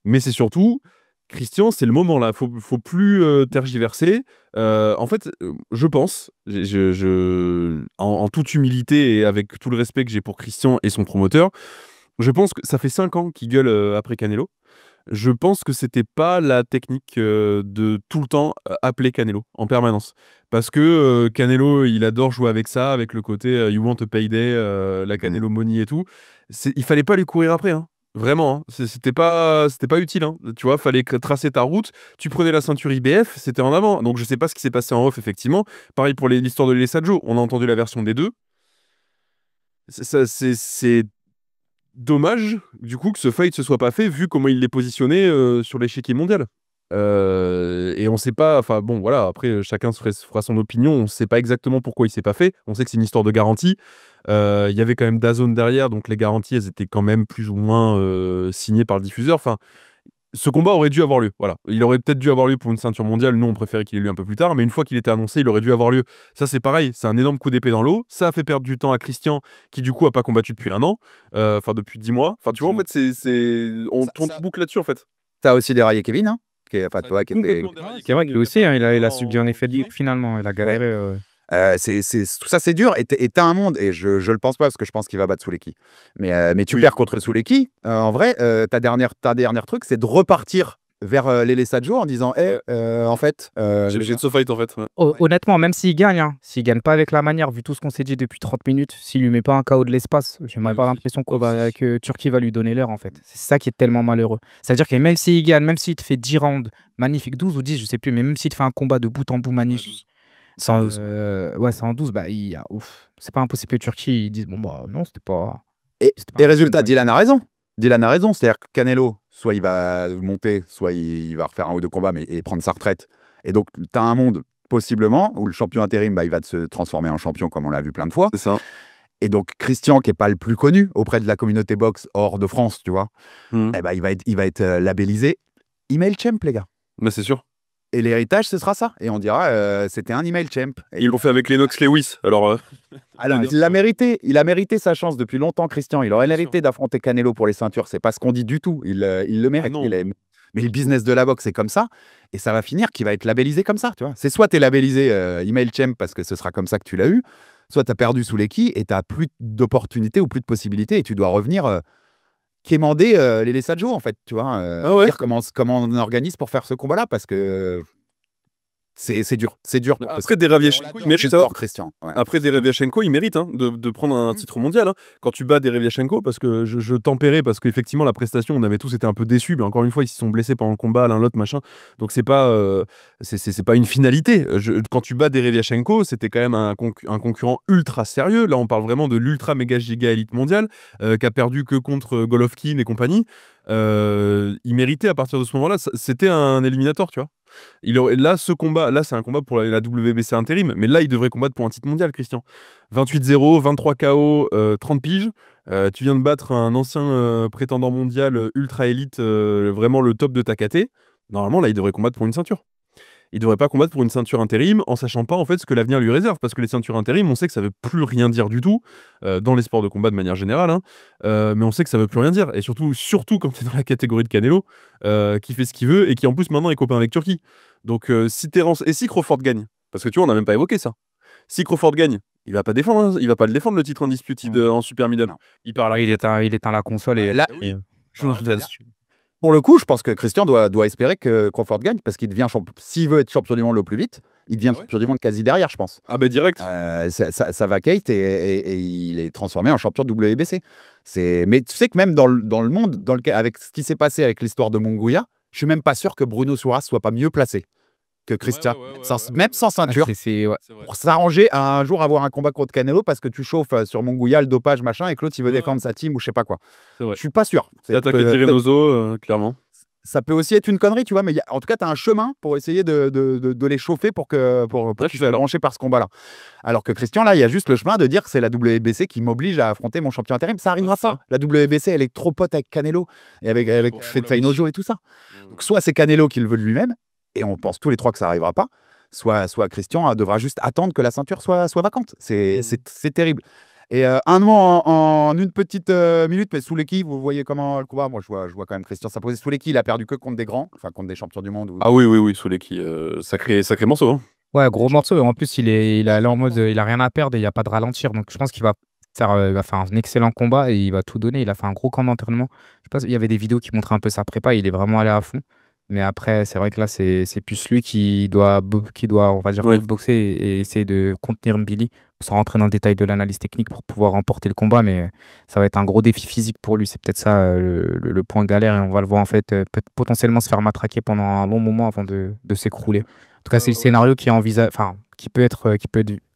Mais c'est surtout, Christian, c'est le moment là. Faut plus tergiverser. En fait, je pense, en toute humilité et avec tout le respect que j'ai pour Christian et son promoteur, je pense que ça fait 5 ans qu'il gueule après Canelo. Je pense que c'était pas la technique de tout le temps appeler Canelo en permanence. Parce que Canelo, il adore jouer avec ça, avec le côté you want a payday, la Canelo money et tout. Il fallait pas lui courir après, hein. Vraiment, hein. C'était pas utile, hein. Tu vois, fallait tracer ta route. Tu prenais la ceinture IBF, c'était en avant. Donc je sais pas ce qui s'est passé en off, effectivement. Pareil pour l'histoire de l'Elesadjo. On a entendu la version des deux. C'est dommage, du coup, que ce fight se soit pas fait, vu comment il est positionné sur l'échiquier mondial. Et on sait pas, enfin bon, voilà, après, chacun fera son opinion. On sait pas exactement pourquoi il s'est pas fait. On sait que c'est une histoire de garantie. Il y avait quand même DAZN derrière, donc les garanties, elles étaient quand même plus ou moins signées par le diffuseur. Enfin, ce combat aurait dû avoir lieu. Voilà. Il aurait peut-être dû avoir lieu pour une ceinture mondiale. Nous, on préférait qu'il ait lieu un peu plus tard. Mais une fois qu'il était annoncé, il aurait dû avoir lieu. Ça, c'est pareil. C'est un énorme coup d'épée dans l'eau. Ça a fait perdre du temps à Christian, qui du coup a pas combattu depuis 1 an. Enfin, depuis 10 mois. Enfin, tu vois, en fait, on tourne boucle là-dessus, en fait. t'as aussi déraillé Kevin, hein, enfin, toi, qui était. C'est vrai que lui aussi, hein, il a subi un effet de guerre finalement. Il a galéré. Tout ça, c'est dur. Et t'as un monde, et je le pense pas parce que je pense qu'il va battre Souleki. Mais tu perds contre Souleki. En vrai, ta dernière truc, c'est de repartir vers l'Elesadjo en disant en fait. J'ai besoin de ce fight, en fait. Ouais. Honnêtement, même s'il gagne, hein, s'il gagne pas avec la manière, vu tout ce qu'on s'est dit depuis 30 minutes, s'il lui met pas un KO de l'espace, j'ai même pas l'impression que Turquie va lui donner l'heure en fait. C'est ça qui est tellement malheureux. C'est-à-dire que même s'il gagne, même s'il te fait 10 rounds magnifiques, 12 ou 10, je sais plus, mais même s'il te fait un combat de bout en bout magnifique. 112. Ouais, 112, bah, ouf. C'est pas impossible que Turquie ils disent bon, bah non, c'était pas. Et c'était pas un résultat, fight. Dylan a raison. Dylan a raison. C'est-à-dire que Canelo, soit il va monter, soit il va refaire 1 ou 2 combats et prendre sa retraite. Et donc, tu as un monde, possiblement, où le champion intérim, bah, il va se transformer en champion, comme on l'a vu plein de fois. C'est ça. Et donc, Christian, qui n'est pas le plus connu auprès de la communauté boxe hors de France, tu vois, eh ben, il va être labellisé Email Champ, les gars. Mais c'est sûr. Et l'héritage, ce sera ça. Et on dira, c'était un Email Champ. Et Ils l'ont fait avec Lennox Lewis. Alors, alors, il a mérité sa chance depuis longtemps, Christian. Il aurait mérité d'affronter Canelo pour les ceintures. C'est pas ce qu'on dit du tout. Il le mérite. non. Mais le business de la boxe, c'est comme ça. Et ça va finir qu'il va être labellisé comme ça. Tu vois. C'est soit tu es labellisé Email Champ parce que ce sera comme ça que tu l'as eu, soit tu as perdu sous les quilles et tu n'as plus d'opportunités ou plus de possibilités et tu dois revenir quémander les Lessadjo, en fait. Tu vois, dire comment on organise pour faire ce combat-là parce que. C'est dur. après, Derevyachenko, il mérite ça. Christian. Ouais. Après, Derevyachenko, il mérite de prendre un titre mondial. Hein. Quand tu bats Derevyachenko, parce que je tempérais, parce qu'effectivement, la prestation, on avait tous été un peu déçus. Mais encore une fois, ils se sont blessés pendant le combat, l'un l'autre, machin. Donc, c'est pas une finalité. Quand tu bats Derevyachenko, c'était quand même un concurrent ultra sérieux. Là, on parle vraiment de l'ultra méga giga élite mondiale, qui a perdu que contre Golovkin et compagnie. Il méritait à partir de ce moment-là. C'était un éliminator, tu vois. Ce combat, là, c'est un combat pour la WBC intérim, mais là, il devrait combattre pour un titre mondial, Christian. 28-0, 23 KO, 30 piges. Tu viens de battre un ancien prétendant mondial ultra élite, vraiment le top de ta KT. Normalement, là, il devrait combattre pour une ceinture. Il devrait pas combattre pour une ceinture intérim en sachant pas en fait ce que l'avenir lui réserve, parce que les ceintures intérim, on sait que ça veut plus rien dire du tout dans les sports de combat de manière générale, hein, mais on sait que ça veut plus rien dire, et surtout quand tu es dans la catégorie de Canelo, qui fait ce qu'il veut et qui en plus maintenant est copain avec Turquie. Donc si Crawford gagne, Parce que tu vois, on n'a même pas évoqué ça. Si Crawford gagne, il va pas défendre, il va pas le défendre le titre Undisputed en super middle. Il parle, il éteint la console et Là, et- pour le coup, je pense que Christian doit espérer que Crawford gagne parce qu'il devient champion. S'il veut être champion du monde le plus vite, il devient champion du monde quasi derrière, je pense. Ah bah direct. Ça vacate et il est transformé en champion de WBC. Mais tu sais que même dans le monde, avec ce qui s'est passé avec l'histoire de Monguia, je suis même pas sûr que Bruno Souras soit pas mieux placé que Christian, même sans ceinture, pour s'arranger à un jour avoir un combat contre Canelo parce que tu chauffes sur Monguia, le dopage, machin, et que l'autre il veut défendre sa team ou je sais pas quoi. Je suis pas sûr. L'attaque de Reynoso, clairement. Ça peut aussi être une connerie, tu vois, mais en tout cas, tu as un chemin pour essayer de les chauffer pour qu'ils soient branchés par ce combat-là. Alors que Christian, là, il y a juste le chemin de dire que c'est la WBC qui m'oblige à affronter mon champion intérim. Ça arrivera pas. La WBC, elle est trop pote avec Canelo et avec Feyenoord et tout ça. Donc, soit c'est Canelo qui le veut de lui-même, et on pense tous les trois que ça arrivera pas, soit Christian devra juste attendre que la ceinture soit vacante. C'est terrible. Et un mot en une petite minute, mais sous l'équipe, vous voyez comment le combat. Moi, je vois quand même Christian s'imposer. Sous l'équipe, il a perdu que contre des grands, enfin contre des champions du monde. Ah oui, sous l'équipe, sacré morceau. Hein. Ouais, gros morceau. Et en plus, il est allé en mode, il a rien à perdre et il n'y a pas de ralentir. Donc, je pense qu'il va faire un excellent combat et il va tout donner. Il a fait un gros camp d'entraînement. Je sais pas, il y avait des vidéos qui montraient un peu sa prépa. Il est vraiment allé à fond. Mais après, c'est vrai que là, c'est plus lui qui doit, on va dire, boxer et essayer de contenir Billy, sans rentrer dans le détail de l'analyse technique pour pouvoir remporter le combat. Mais ça va être un gros défi physique pour lui. C'est peut-être ça le point galère. Et on va le voir, en fait, potentiellement se faire matraquer pendant un long moment avant de s'écrouler. En tout cas, c'est le scénario qui peut être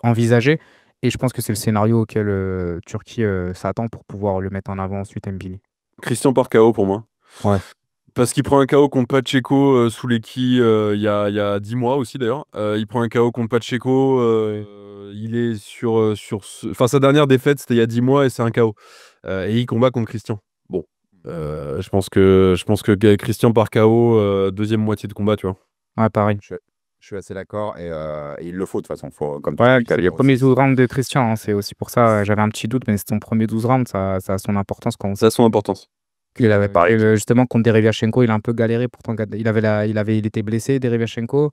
envisagé. Et je pense que c'est le scénario auquel Turquie s'attend pour pouvoir le mettre en avant ensuite, Mbili. Christian par KO pour moi. Ouais. Parce qu'il prend un KO contre Pacheco sous l'équipe il y a 10 mois aussi d'ailleurs. Il prend un KO contre Pacheco. Il est sur sa dernière défaite, c'était il y a 10 mois et c'est un KO. Et il combat contre Christian. Bon. Je pense que Christian par KO, deuxième moitié de combat, tu vois. Ouais, pareil. Je suis assez d'accord et il le faut de toute façon. C'est le premier 12 rounds de Christian. Hein, c'est aussi pour ça, j'avais un petit doute, mais c'est son premier 12 rounds, ça a son importance. Ça a son importance. Il avait parlé justement contre Dereviachenko, il a un peu galéré, pourtant il était blessé, Dereviachenko,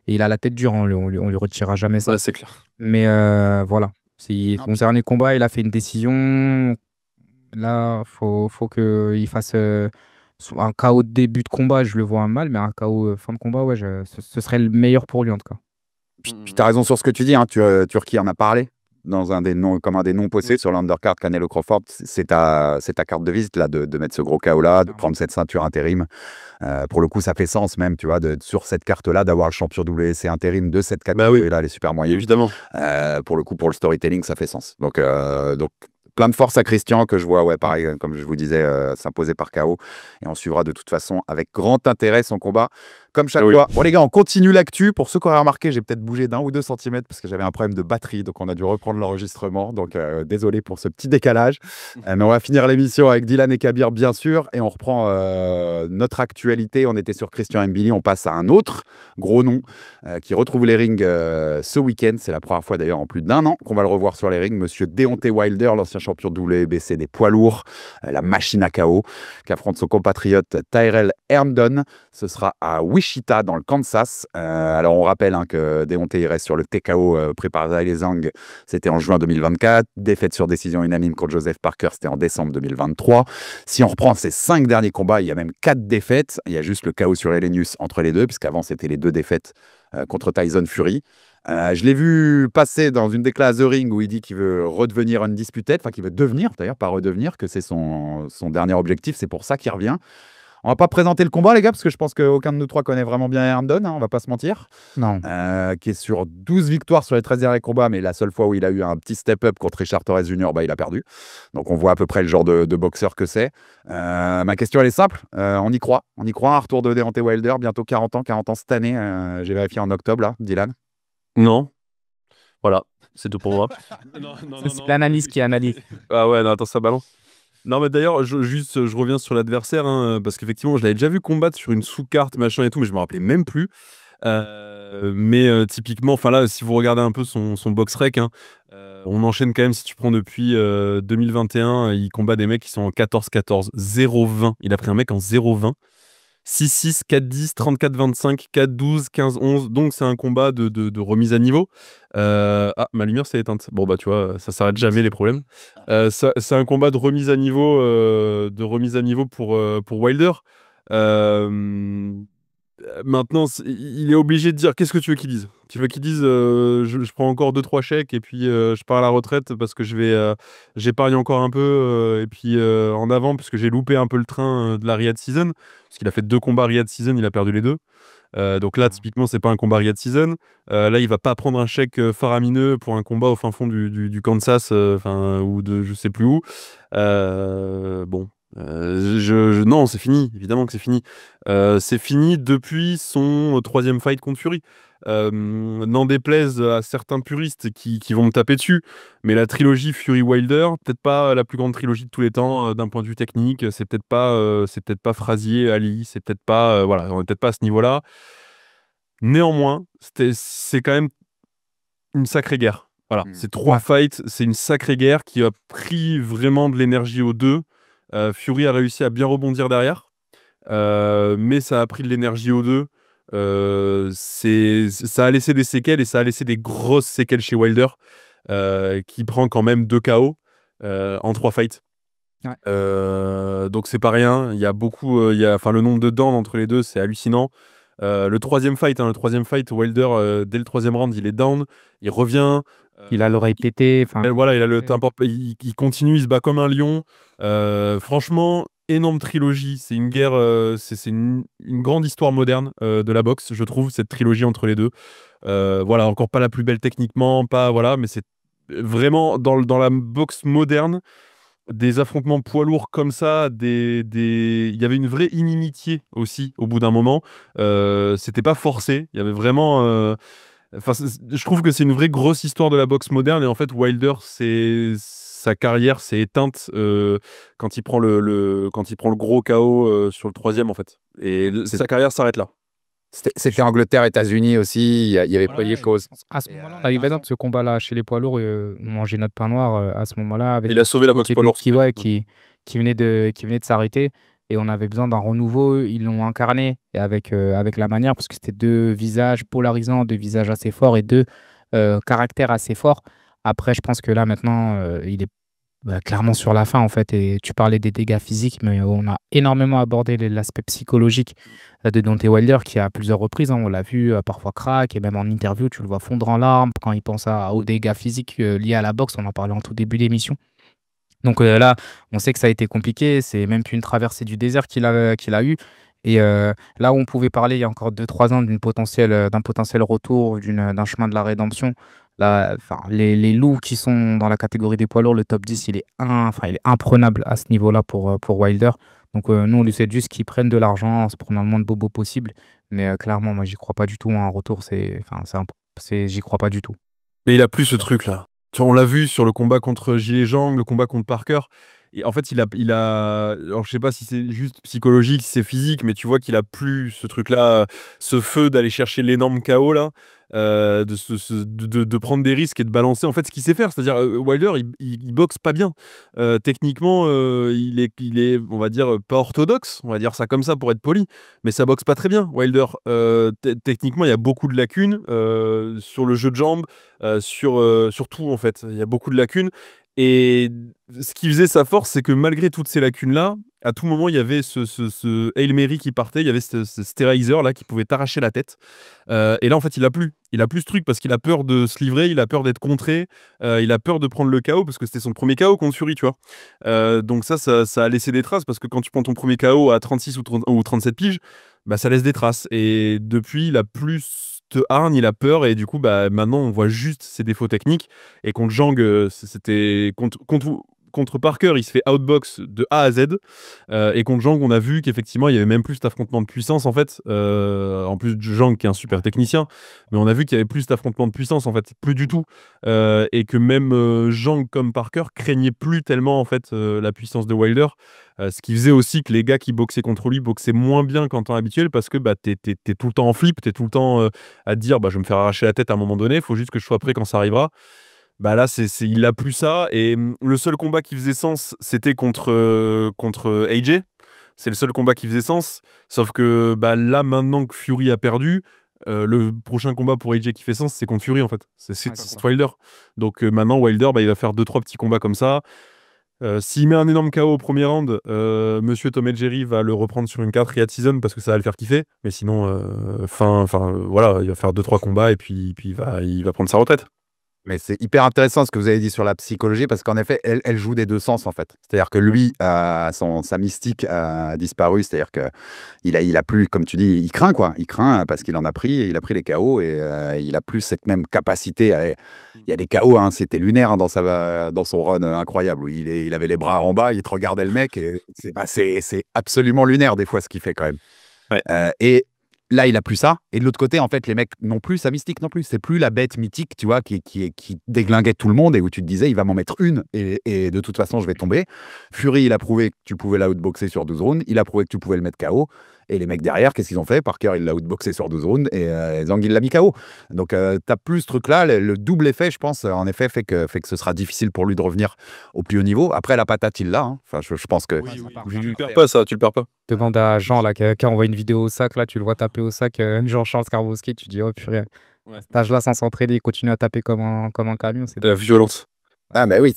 et il a la tête dure, on lui retirera jamais ça. Ouais, c'est clair. Mais voilà, son dernier combat, il a fait une décision. Là, faut qu'il fasse un KO de début de combat, je le vois mal, mais un KO fin de combat, ouais, ce serait le meilleur pour lui en tout cas. Puis tu as raison sur ce que tu dis, hein. Turquie en a parlé. Comme un des noms posés sur l'undercard Canelo Crawford, c'est ta carte de visite là, de mettre ce gros KO là, de prendre cette ceinture intérim. Pour le coup, ça fait sens même, tu vois, sur cette carte-là, d'avoir le champion WC intérim de cette catégorie-là, les super moyens. Évidemment. Pour le coup, pour le storytelling, ça fait sens. Donc plein de force à Christian que je vois, ouais, pareil, comme je vous disais, s'imposer par KO. Et on suivra de toute façon avec grand intérêt son combat, comme chaque fois. Bon les gars, on continue l'actu. Pour ceux qui auraient remarqué, j'ai peut-être bougé d'1 ou 2 centimètres parce que j'avais un problème de batterie, donc on a dû reprendre l'enregistrement. Donc désolé pour ce petit décalage. Mais on va finir l'émission avec Dylan et Kabir, bien sûr, et on reprend notre actualité. On était sur Christian Mbili, on passe à un autre gros nom qui retrouve les rings ce week-end. C'est la première fois d'ailleurs en plus d'1 an qu'on va le revoir sur les rings. Monsieur Deontay Wilder, l'ancien champion de WBC des poids lourds, la machine à KO, qui affronte son compatriote Tyrell Herndon. Ce sera à Wichita, dans le Kansas. Alors, on rappelle que Deontay reste sur le TKO préparé par Zhang Zhang. C'était en juin 2024. Défaite sur décision unanime contre Joseph Parker, c'était en décembre 2023. Si on reprend ses 5 derniers combats, il y a même 4 défaites. Il y a juste le KO sur Helenius entre les deux, puisqu'avant, c'était les 2 défaites contre Tyson Fury. Je l'ai vu passer dans une déclaration à The Ring où il dit qu'il veut redevenir undisputed, enfin qu'il veut devenir d'ailleurs, pas redevenir, que c'est son dernier objectif, c'est pour ça qu'il revient. On va pas présenter le combat les gars, parce que je pense qu'aucun de nous trois connaît vraiment bien Herndon, hein, on va pas se mentir. Non. Qui est sur 12 victoires sur les 13 derniers combats, mais la seule fois où il a eu un petit step-up contre Richard Torres Jr., il a perdu. Donc on voit à peu près le genre de boxeur que c'est. Ma question elle est simple, on y croit, un retour de Deontay Wilder, bientôt 40 ans cette année, j'ai vérifié en octobre là, Dylan. Non. Voilà, c'est tout pour moi. C'est l'analyse qui analyse. Ah ouais, non, attends, ça balance. Non, mais d'ailleurs, je reviens sur l'adversaire, hein, parce qu'effectivement, je l'avais déjà vu combattre sur une sous-carte, machin et tout, mais je me rappelais même plus. Typiquement, enfin là, si vous regardez un peu son box rec, hein, on enchaîne quand même, si tu prends depuis 2021, il combat des mecs qui sont en 14-14, 0-20. Il a pris un mec en 0-20. 6-6, 4-10, 34-25, 4-12, 15-11. Donc, c'est un combat de remise à niveau. Ah, ma lumière s'est éteinte. Bon, bah, tu vois, ça s'arrête jamais les problèmes. C'est un combat de remise à niveau pour Wilder. Maintenant, il est obligé de dire qu'est-ce que tu veux qu'il dise? Tu veux qu'il dise je prends encore 2-3 chèques et puis je pars à la retraite parce que j'épargne encore un peu et puis en avant parce que j'ai loupé un peu le train de la Riyadh Season parce qu'il a fait 2 combats Riyadh Season, il a perdu les 2. Donc là, typiquement, c'est pas un combat Riyadh Season. Là, il va pas prendre un chèque faramineux pour un combat au fin fond du Kansas, ou de je sais plus où. Bon, non, c'est fini. Évidemment que c'est fini. C'est fini depuis son 3e fight contre Fury. N'en déplaise à certains puristes qui vont me taper dessus, mais la trilogie Fury-Wilder, peut-être pas la plus grande trilogie de tous les temps d'un point de vue technique. C'est peut-être pas Frazier, Ali, c'est peut-être pas, voilà, on est peut-être pas à ce niveau-là. Néanmoins, c'est quand même une sacrée guerre. Voilà, c'est 3 fights, c'est une sacrée guerre qui a pris vraiment de l'énergie aux deux. Fury a réussi à bien rebondir derrière, mais ça a pris de l'énergie aux deux. Ça a laissé des séquelles et ça a laissé des grosses séquelles chez Wilder, qui prend quand même 2 KO en 3 fights. Ouais. Donc c'est pas rien. Il y a beaucoup, le nombre de downs entre les deux, c'est hallucinant. Le 3e fight, Wilder, dès le 3e round, il est down, il revient. Il a l'oreille pétée. Voilà, il continue, il se bat comme un lion. Franchement, énorme trilogie. C'est une guerre, c'est une grande histoire moderne de la boxe, je trouve, cette trilogie entre les deux. Voilà, encore pas la plus belle techniquement, mais c'est vraiment dans la boxe moderne. Des affrontements poids lourds comme ça, il y avait une vraie inimitié aussi au bout d'un moment. C'était pas forcé, il y avait vraiment. Je trouve que c'est une vraie grosse histoire de la boxe moderne et en fait Wilder, sa carrière s'est éteinte quand il prend le gros KO sur le 3e en fait. Et sa carrière s'arrête là. C'était Angleterre-États-Unis aussi, il y avait pas de cause. À ce moment-là, on arrivait dans ce combat-là chez les poids lourds, on mangeait notre pain noir à ce moment-là. Il a sauvé la boxe poids lourd. Qui venait de s'arrêter et on avait besoin d'un renouveau. Ils l'ont incarné et avec la manière, parce que c'était 2 visages polarisants, 2 visages assez forts et 2 caractères assez forts. Après, je pense que là, maintenant, il est clairement sur la fin, en fait. Et tu parlais des dégâts physiques, mais on a énormément abordé l'aspect psychologique de Deontay Wilder, qui à plusieurs reprises, on l'a vu parfois craque, et même en interview, tu le vois fondre en larmes quand il pense aux dégâts physiques liés à la boxe. On en parlait en tout début d'émission. Donc là, on sait que ça a été compliqué. C'est même plus une traversée du désert qu'il a eu. Et là où on pouvait parler il y a encore 2-3 ans d'un potentiel retour, d'un chemin de la rédemption, là, les loups qui sont dans la catégorie des poids lourds, le top 10, il est imprenable à ce niveau-là pour Wilder. Donc nous, on lui souhaite juste qu'ils prennent de l'argent en se prenant le moins de bobos possible. Mais clairement, moi, j'y crois pas du tout. Un retour, j'y crois pas du tout. Mais il a plus ce truc-là. Tu vois, on l'a vu sur le combat contre Gilles Zhang, le combat contre Parker. Et en fait, alors je sais pas si c'est juste psychologique, si c'est physique, mais tu vois qu'il a plus ce truc-là, ce feu d'aller chercher l'énorme KO là, de prendre des risques et de balancer en fait ce qu'il sait faire. C'est-à-dire Wilder, il boxe pas bien. Techniquement, il est, on va dire, pas orthodoxe, on va dire ça comme ça pour être poli, mais ça boxe pas très bien. Wilder, techniquement, il y a beaucoup de lacunes sur le jeu de jambes, sur tout en fait. Il y a beaucoup de lacunes. Et ce qui faisait sa force, c'est que malgré toutes ces lacunes-là, à tout moment, il y avait ce Hail Mary qui partait, il y avait ce Sterilizer là qui pouvait t'arracher la tête. Et là, en fait, il a plus ce truc parce qu'il a peur de se livrer, il a peur d'être contré, il a peur de prendre le KO parce que c'était son premier KO contre Fury, tu vois. Donc ça a laissé des traces parce que quand tu prends ton premier KO à 36 ou 37 piges, bah, ça laisse des traces. Et depuis, il a plus de hargne, il a peur et du coup, bah, maintenant, on voit juste ses défauts techniques. Et contre Zhang, c'était contre Parker, il se fait outbox de A à Z. Et contre Zhang, on a vu qu'effectivement, il y avait même plus cet affrontement de puissance, en fait. En plus de Zhang, qui est un super technicien. Mais on a vu qu'il y avait plus cet affrontement de puissance, en fait. Plus du tout. Et que même Zhang, comme Parker, craignait plus tellement, en fait, la puissance de Wilder. Ce qui faisait aussi que les gars qui boxaient contre lui boxaient moins bien qu'en temps habituel parce que bah, t'es tout le temps en flip, t'es tout le temps à te dire bah, je vais me faire arracher la tête à un moment donné, il faut juste que je sois prêt quand ça arrivera. Bah là, il a plus ça. Et le seul combat qui faisait sens, c'était contre AJ. C'est le seul combat qui faisait sens. Sauf que bah, là, maintenant que Fury a perdu, le prochain combat pour AJ qui fait sens, c'est contre Fury en fait. C'est contre Wilder. Donc maintenant, Wilder, bah, il va faire 2-3 petits combats comme ça. S'il met un énorme KO au premier round, Monsieur Tom et Jerry va le reprendre sur une carte Riyadh Season parce que ça va le faire kiffer. Mais sinon, voilà, il va faire 2-3 combats et puis il va prendre sa retraite. Mais c'est hyper intéressant ce que vous avez dit sur la psychologie parce qu'en effet, elle joue des deux sens en fait. C'est-à-dire que lui, sa mystique a disparu. C'est-à-dire qu'il a plus, comme tu dis, il craint quoi. Il craint parce qu'il en a pris, il a pris les KO et il a plus cette même capacité. Il y a des KO, hein, c'était lunaire hein, dans son run incroyable où il avait les bras en bas, il te regardait le mec et c'est absolument lunaire des fois ce qu'il fait quand même. Ouais. Et là, il a plus ça. Et de l'autre côté, en fait, les mecs n'ont plus sa mystique non plus. C'est plus la bête mythique, tu vois, qui déglinguait tout le monde et où tu te disais, il va m'en mettre une et de toute façon, je vais tomber. Fury, il a prouvé que tu pouvais l'outboxer sur 12 rounds. Il a prouvé que tu pouvais le mettre KO. Et les mecs derrière, qu'est-ce qu'ils ont fait? Parker, il l'a outboxé sur 12 rounds et Zhang, il l'a mis KO. Donc, t'as plus ce truc-là. Le double effet, je pense, en effet, fait que ce sera difficile pour lui de revenir au plus haut niveau. Après, la patate, il l'a. Hein. Enfin, je pense que... Tu le perds pas, ça, tu le perds pas. Demande à Jean là, qui a envoyé une vidéo au sac, là, tu le vois taper au sac, Jean-Charles Skarbowski, tu dis, oh purée, cet âge-là sans s'entraîner, il continue à taper comme un camion. C'est La violence. Ah, mais oui,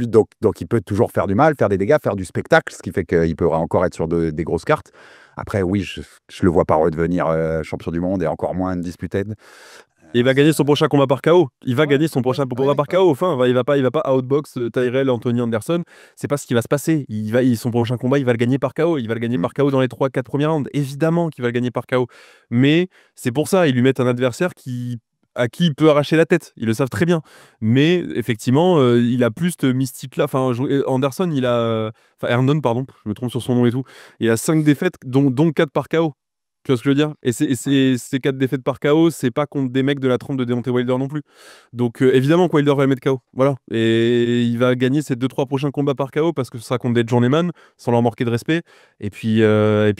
donc il peut toujours faire du mal, faire des dégâts, faire du spectacle, ce qui fait qu'il pourra encore être sur des grosses cartes. Après, oui, je le vois pas redevenir champion du monde et encore moins Undisputed. Il va gagner son prochain combat par KO. Il va gagner son prochain combat par KO. Enfin, il va pas outbox Tyrell, Anthony Anderson. C'est pas ce qui va se passer. Son prochain combat, il va le gagner par KO. Il va le gagner par KO dans les 3-4 premiers rounds. Évidemment qu'il va le gagner par KO. Mais c'est pour ça, ils lui mettent un adversaire à qui il peut arracher la tête. Ils le savent très bien. Mais effectivement, il a plus de mystique-là. Enfin, Anderson, Herndon, pardon, je me trompe sur son nom et tout. Il a 5 défaites, dont 4 par KO. Tu vois ce que je veux dire? Et ces 4 défaites par KO, c'est pas contre des mecs de la trempe de Deontay Wilder non plus. Donc évidemment que Wilder va le mettre KO. Voilà. Et il va gagner ses 2-3 prochains combats par KO parce que ce sera contre des journeyman, sans leur manquer de respect. Et puis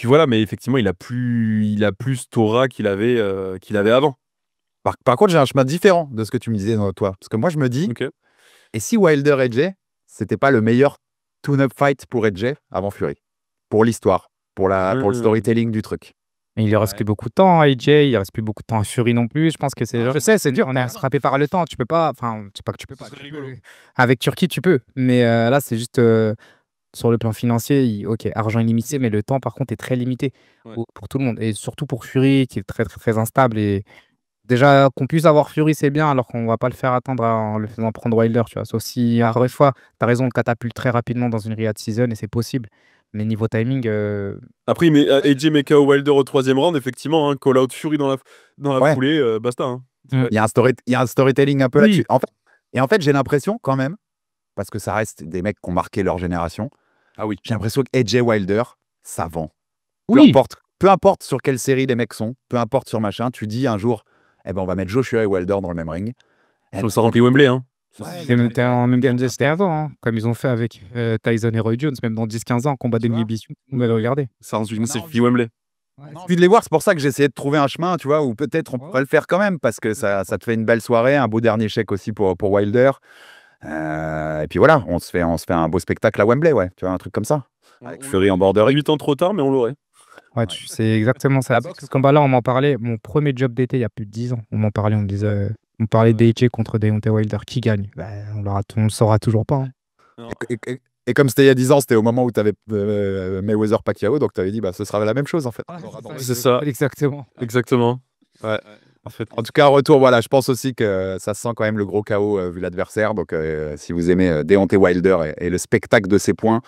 voilà, mais effectivement, il a plus ce aura qu'il avait avant. Par contre, j'ai un chemin différent de ce que tu me disais, toi. Parce que moi, je me dis, Okay. et si Wilder et Jay, c'était pas le meilleur tune-up fight pour AJ avant Fury? Pour l'histoire, pour le storytelling du truc. Et il lui reste plus beaucoup de temps à AJ, il reste plus beaucoup de temps à Fury non plus. Je pense que je sais, c'est dur, on est rattrapé par le temps. Tu peux pas, enfin, c'est pas que tu peux pas. Avec Turquie, tu peux. Mais là, c'est juste sur le plan financier, ok, argent illimité, mais le temps, par contre, est très limité pour tout le monde. Et surtout pour Fury, qui est très, très, très instable. Et déjà, qu'on puisse avoir Fury, c'est bien, alors qu'on va pas le faire attendre en le faisant prendre Wilder, tu vois. Sauf si, à chaque fois, tu as raison, le catapulte très rapidement dans une Riyadh Season, et c'est possible. Mais niveau timing. Après, AJ met KO Wilder au 3e round, effectivement, hein, call out Fury dans la foulée, basta. Hein. Il y a un storytelling un peu là-dessus. En fait, j'ai l'impression quand même, parce que ça reste des mecs qui ont marqué leur génération. Ah oui. J'ai l'impression que AJ Wilder, ça vend. Oui. Peu importe sur quelle série les mecs sont, peu importe sur machin, tu dis un jour, eh ben on va mettre Joshua et Wilder dans le même ring. Ça remplit Wembley, hein. C'était en même game c'était avant, hein, comme ils ont fait avec Tyson et Roy Jones, même dans 10-15 ans, combat d'exhibition, on va le regarder. Ça c'est Wembley. Puis de les voir, c'est pour ça que j'ai essayé de trouver un chemin, tu vois, où peut-être on pourrait le faire quand même, parce que ça te fait une belle soirée, un beau dernier chèque aussi pour Wilder. Et puis voilà, on se fait un beau spectacle à Wembley, ouais, tu vois, un truc comme ça. Avec Fury en border. 8 ans trop tard, mais on l'aurait. Ouais, c'est exactement ça. Ce combat-là, on m'en parlait, mon premier job d'été, il y a plus de 10 ans, on m'en parlait, on me disait, on parlait d'AJ contre Deontay Wilder, qui gagne? On le saura toujours pas. Hein. Et comme c'était il y a 10 ans, c'était au moment où tu avais Mayweather Pacquiao, donc tu avais dit, bah, ce sera la même chose en fait. C'est ça. Exactement. Ouais. En tout cas, en retour, voilà, je pense aussi que ça sent quand même le gros KO vu l'adversaire. Donc, si vous aimez Deontay Wilder et le spectacle de ses points,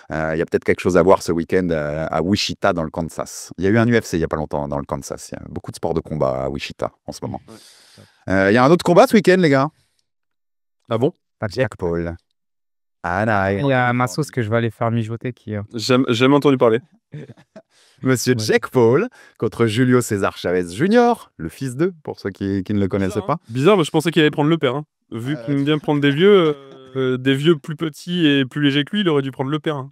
il y a peut-être quelque chose à voir ce week-end à Wichita, dans le Kansas. Il y a eu un UFC il n'y a pas longtemps dans le Kansas. Il y a beaucoup de sports de combat à Wichita en ce moment. Il y a un autre combat ce week-end, les gars. Ah bon? Jack Paul. Ah, il y a ma sauce que je vais aller faire mijoter qui. J'ai jamais entendu parler. Monsieur Jack Paul contre Julio César Chavez Jr., le fils d'eux, pour ceux qui ne le connaissaient pas. Bizarre, mais je pensais qu'il allait prendre le père. Hein. Vu qu'il aime bien prendre des vieux plus petits et plus légers que lui, il aurait dû prendre le père. Hein.